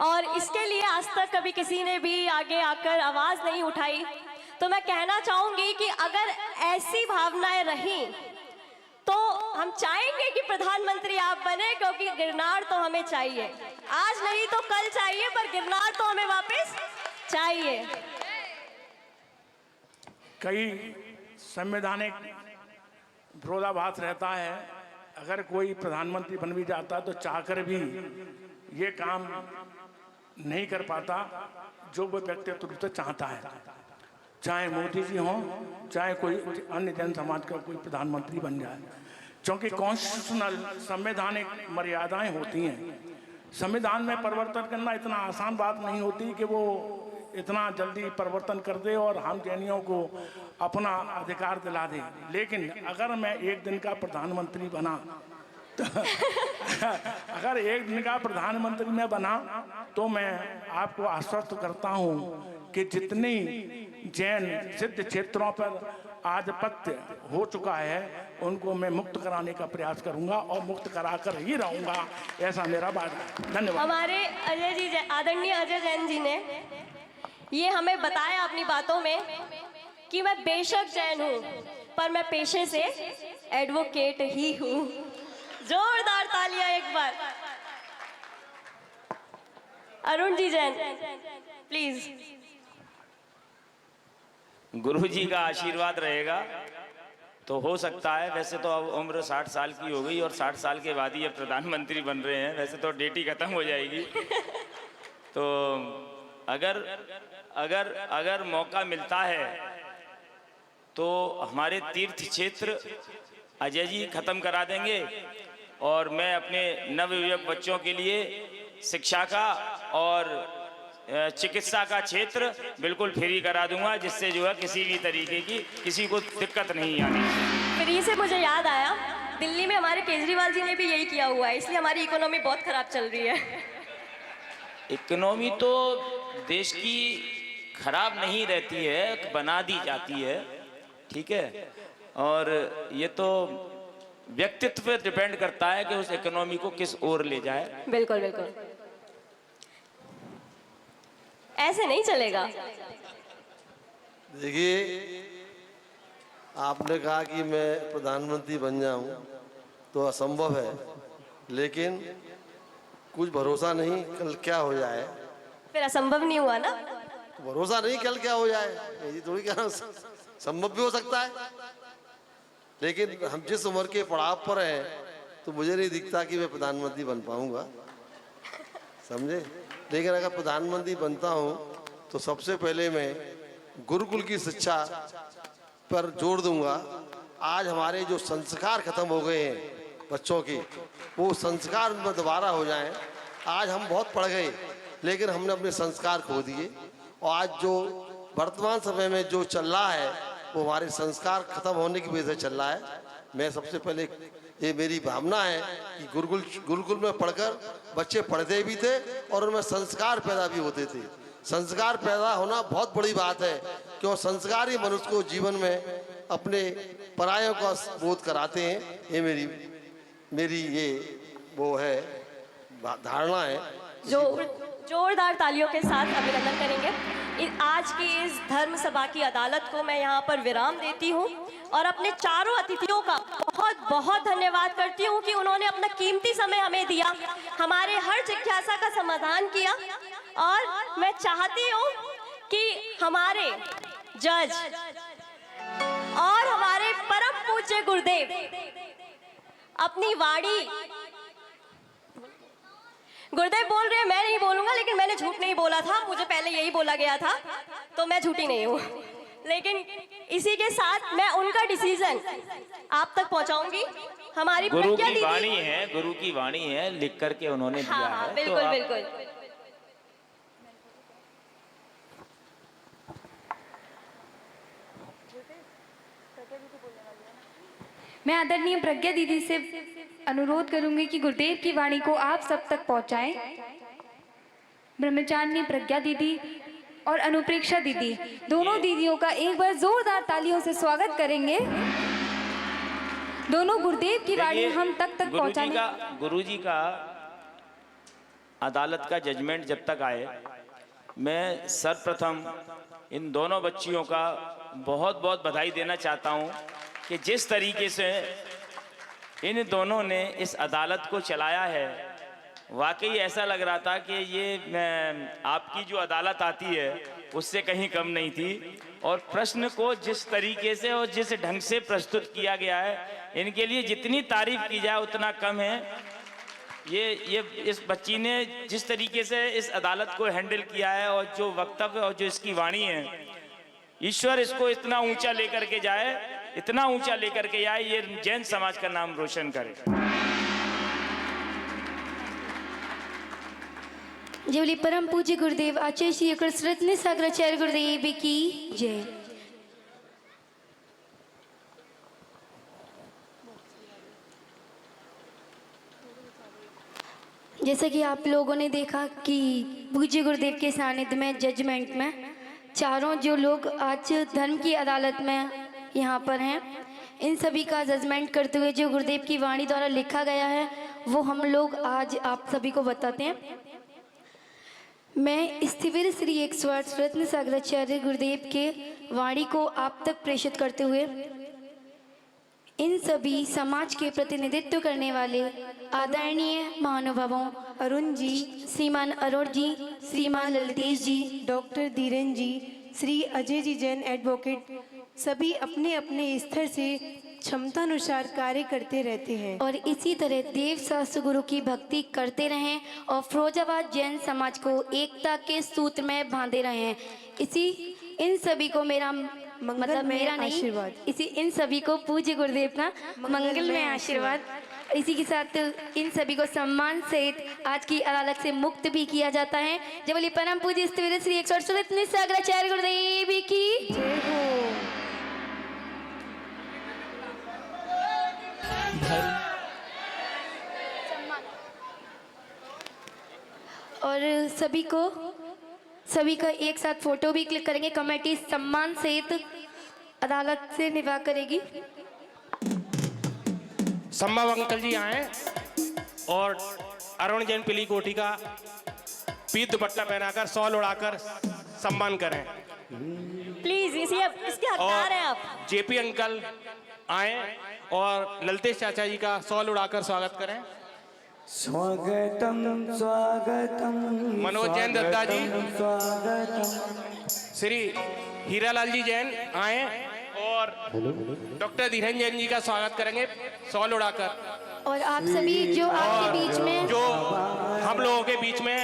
और इसके लिए आज तक कभी किसी ने भी आगे आकर आवाज नहीं उठाई। तो मैं कहना चाहूंगी कि अगर ऐसी भावनाएं रही तो हम चाहेंगे कि प्रधानमंत्री आप बने, क्योंकि गिरनार तो हमें चाहिए, आज नहीं तो कल चाहिए, पर गिरनार तो हमें वापस चाहिए। कई संवैधानिक विरोधाभास रहता है, अगर कोई प्रधानमंत्री बन भी जाता तो चाहकर भी ये काम नहीं कर पाता जो वो व्यक्तिगत रूप से चाहता है, चाहे मोदी जी हों, चाहे कोई अन्य जन समाज का कोई प्रधानमंत्री बन जाए, क्योंकि कॉन्स्टिट्यूशनल संवैधानिक मर्यादाएं होती हैं। संविधान में परिवर्तन करना इतना आसान बात नहीं होती कि वो इतना जल्दी परिवर्तन कर दे और हम जैनियों को अपना अधिकार दिला दे। लेकिन अगर मैं एक दिन का प्रधानमंत्री बना तो अगर एक दिन का प्रधानमंत्री मैं बना तो मैं आपको आश्वस्त करता हूं कि जितनी जैन सिद्ध क्षेत्रों पर आधिपत्य हो चुका है उनको मैं मुक्त कराने का प्रयास करूंगा और मुक्त कराकर ही रहूंगा, ऐसा मेरा बात है। धन्यवाद। हमारे अजय जी, आदरणीय अजय जैन जी ने ये हमें बताया अपनी बातों में कि मैं बेशक जैन हूँ पर मैं पेशे से एडवोकेट ही हूँ। जोरदार तालियां एक बार। अरुण जी जैन प्लीज। गुरु जी का आशीर्वाद रहेगा तो हो सकता है। वैसे तो अब उम्र 60 साल की हो गई और 60 साल के बाद ही अब प्रधानमंत्री बन रहे हैं, वैसे तो डेट ही खत्म हो जाएगी। तो अगर मौका मिलता है तो हमारे तीर्थ क्षेत्र अजय जी खत्म करा देंगे और मैं अपने नवयुवक बच्चों के लिए शिक्षा का और चिकित्सा का क्षेत्र बिल्कुल फ्री करा दूंगा, जिससे जो है किसी भी तरीके की किसी को दिक्कत नहीं आनी। फ्री से मुझे याद आया, दिल्ली में हमारे केजरीवाल जी ने भी यही किया हुआ है, इसलिए हमारी इकोनॉमी बहुत खराब चल रही है। इकोनॉमी तो देश की खराब नहीं रहती है, बना दी जाती है, ठीक है। और ये तो व्यक्तित्व पे डिपेंड करता है कि उस इकोनॉमी को किस ओर ले जाए। बिल्कुल बिल्कुल, ऐसे नहीं चलेगा। देखिए आपने कहा कि मैं प्रधानमंत्री बन जाऊं तो असंभव है, लेकिन कुछ भरोसा नहीं कल क्या हो जाए। फिर असंभव नहीं हुआ ना? भरोसा नहीं कल क्या हो जाए, ये थोड़ी कहना संभव भी हो सकता है, लेकिन हम जिस उम्र के पड़ाव पर हैं तो मुझे नहीं दिखता कि मैं प्रधानमंत्री बन पाऊंगा, समझे। लेकिन अगर प्रधानमंत्री बनता हूं तो सबसे पहले मैं गुरुकुल की शिक्षा पर जोर दूंगा। आज हमारे जो संस्कार खत्म हो गए हैं बच्चों के, वो संस्कार में दोबारा हो जाएं। आज हम बहुत पढ़ गए लेकिन हमने अपने संस्कार खो दिए, और आज जो वर्तमान समय में जो चल रहा है वो हमारे संस्कार खत्म होने की वजह से चल रहा है। मैं सबसे पहले ये मेरी भावना है कि गुरुकुल में पढ़कर बच्चे पढ़ते भी थे और उनमें संस्कार पैदा भी होते थे। संस्कार पैदा होना बहुत बड़ी बात है, क्यों संस्कार ही मनुष्य को जीवन में अपने परायों का बोध कराते हैं। ये मेरी ये वो है धारणा है। जोरदार तालियों के साथ अभिनंदन करेंगे। आज की इस धर्म सभा की अदालत को मैं यहाँ पर विराम देती हूँ और अपने चारों अतिथियों का बहुत बहुत धन्यवाद करती हूँ कि उन्होंने अपना कीमती समय हमें दिया, हमारे हर जिज्ञासा का समाधान किया। और मैं चाहती हूँ कि हमारे जज और हमारे परम पूज्य गुरुदेव अपनी वाणी, गुरुदेव बोल रहे हैं, मैं नहीं बोलूंगा, लेकिन मैंने झूठ नहीं बोला था, मुझे पहले यही बोला गया था, तो मैं झूठी नहीं हूँ। लेकिन इसी के साथ मैं उनका डिसीजन आप तक पहुंचाऊंगी। हमारी गुरु प्रज्ञा की दीदी, वाणी है, गुरु की वाणी है, लिख करके उन्होंने दिया हाँ, है। बिल्कुल तो आप बिल्कुल। मैं आदरणीय प्रज्ञा दीदी से अनुरोध करूंगी कि गुरुदेव की वाणी को आप सब तक पहुंचाएं। ब्रह्मचारिणी प्रज्ञा दीदी और अनुप्रेक्षा दीदी, दोनों दीदियों का एक बार जोरदार तालियों से स्वागत करेंगे। दोनों गुरुदेव की वाणी हम तक पहुंचाने। गुरुजी का अदालत का जजमेंट जब तक आए, मैं सर्वप्रथम इन दोनों बच्चियों का बहुत बहुत बधाई देना चाहता हूं कि जिस तरीके से इन दोनों ने इस अदालत को चलाया है, वाकई ऐसा लग रहा था कि ये आपकी जो अदालत आती है उससे कहीं कम नहीं थी। और प्रश्न को जिस तरीके से और जिस ढंग से प्रस्तुत किया गया है, इनके लिए जितनी तारीफ की जाए उतना कम है। ये इस बच्ची ने जिस तरीके से इस अदालत को हैंडल किया है और जो वक्तव्य और जो इसकी वाणी है, ईश्वर इसको इतना ऊंचा लेकर के जाए, इतना ऊंचा लेकर के आए, ये जैन समाज का नाम रोशन करे। जय बोले परम पूज्य गुरुदेव आचार्य श्री कृष्ण रत्न सागराचार्य गुरुदेव की जय। जैसा कि आप लोगों ने देखा कि पूज्य गुरुदेव के सानिध्य में जजमेंट में चारों जो लोग आज धर्म की अदालत में यहाँ पर हैं, इन सभी का जजमेंट करते हुए जो गुरुदेव की वाणी द्वारा लिखा गया है वो हम लोग आज आप सभी को बताते हैं। मैं स्थिविर श्री 108 रत्न सागराचार्य गुरुदेव के वाणी को आप तक प्रेषित करते हुए इन सभी समाज के प्रतिनिधित्व करने वाले आदरणीय महानुभावों अरुण जी, श्रीमान अरुण जी, श्रीमान ललितेश जी, डॉक्टर धीरेन जी, श्री अजय जी जैन एडवोकेट, सभी अपने अपने स्तर से क्षमतानुसार कार्य करते रहते हैं और इसी तरह देव शास्त्र गुरु की भक्ति करते रहें और फिरोजाबाद जैन समाज को एकता के सूत्र में बांधे रहें। इसी इन सभी को मेरा मतलब मेरा नहीं आशीर्वाद, इसी इन सभी को पूज्य गुरुदेव का मंगलमय आशीर्वाद। इसी के साथ इन सभी को सम्मान सहित आज की अदालत से मुक्त भी किया जाता है। जय बोले परम पूज्य श्री 108 रत्न सागराचार्य गुरुदेव की जय हो। और सभी का एक साथ फोटो भी क्लिक करेंगे। कमेटी सम्मान सहित अदालत से निवाह करेगी। संभव अंकल जी आए और अरुण जैन पीली कोठी का पीत दुपट्टा पहनाकर शॉल उड़ाकर सम्मान करें। प्लीज इसके हकदार हैं आप। जेपी अंकल आए और ललतेश चाचा जी का सॉल उड़ाकर स्वागत करें। स्वागतम स्वागतम मनोज जैन दत्ता जी, स्वागतम। श्री हीरालाल जी जैन आए और डॉक्टर धीरेन जैन जी का स्वागत करेंगे सॉल उड़ाकर। और आप सभी जो आपके बीच में जो हम लोगों के बीच में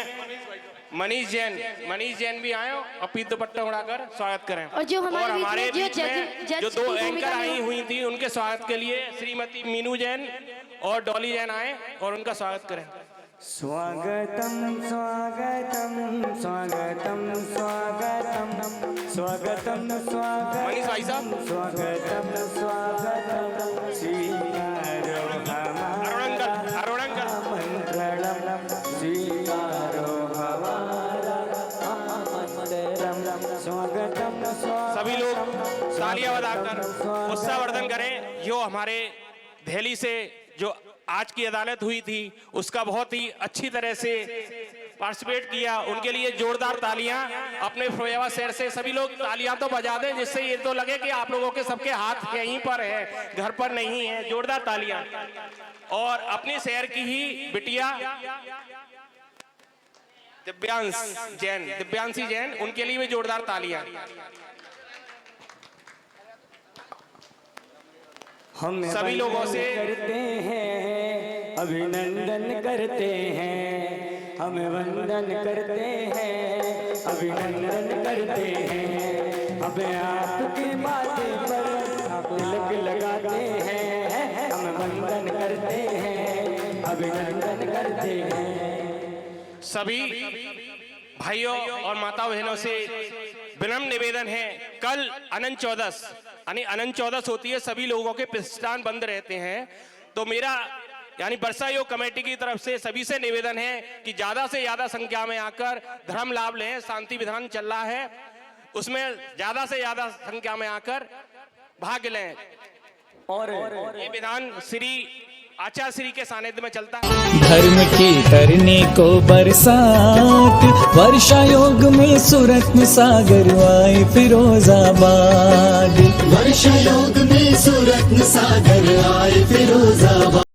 मनीष जैन भी आए और पीत दुपट्टा उड़ाकर स्वागत करें। और जो हमारे बीच में जो दो एंकर आई हुई थी उनके स्वागत के लिए श्रीमती मीनू जैन और डॉली जैन आए और उनका स्वागत करें। स्वागतम स्वागतम स्वागतम स्वागतम स्वागतम स्वागतम मनीष भाई साहब, स्वागतम स्वागतम स्वीकारो अरुण अंकल मंत्रणम स्वीकारो हमारा आमंत्रणम स्वागतम सभी लोग तालियां बजाकर उत्साहवर्धन करें। जो हमारे दिल्ली से जो आज की अदालत हुई थी उसका बहुत ही अच्छी तरह से पार्टिसिपेट किया, उनके लिए जोरदार तालियां। अपने फिरोजाबाद शहर से सभी लोग तालियां तो बजा दें जिससे ये तो लगे कि आप लोगों के सबके हाथ यहीं पर है, घर पर नहीं है। जोरदार तालियां। और अपने शहर की ही बिटिया दिव्यांशी जैन, उनके लिए भी जोरदार तालियां। हम सभी लोगों से करते हैं अभिनंदन करते हैं, हम वंदन करते हैं अभिनंदन करते हैं, हमें आपके माथे पर तिलक लगाते हैं, हम वंदन करते हैं अभिनंदन करते हैं। सभी भाइयों और माता बहनों से विनम्र निवेदन है, कल अनंत चौदस यानी अनंत चौदस होती है, सभी लोगों के प्रतिष्ठान बंद रहते हैं। तो मेरा यानी वर्षा योग कमेटी की तरफ से सभी से निवेदन है कि ज्यादा से ज्यादा संख्या में आकर धर्म लाभ लें। शांति विधान चल रहा है, उसमें ज्यादा से ज्यादा संख्या में आकर भाग लें। और ये विधान श्री आचार्य श्री के सानिध्य में चलता है। धर्म की करने को बरसात, वर्षा योग में सुरत्न सागर आए फिरोजाबाद। वर्षा योग में सुरत्न सागर आए फिरोजाबाद।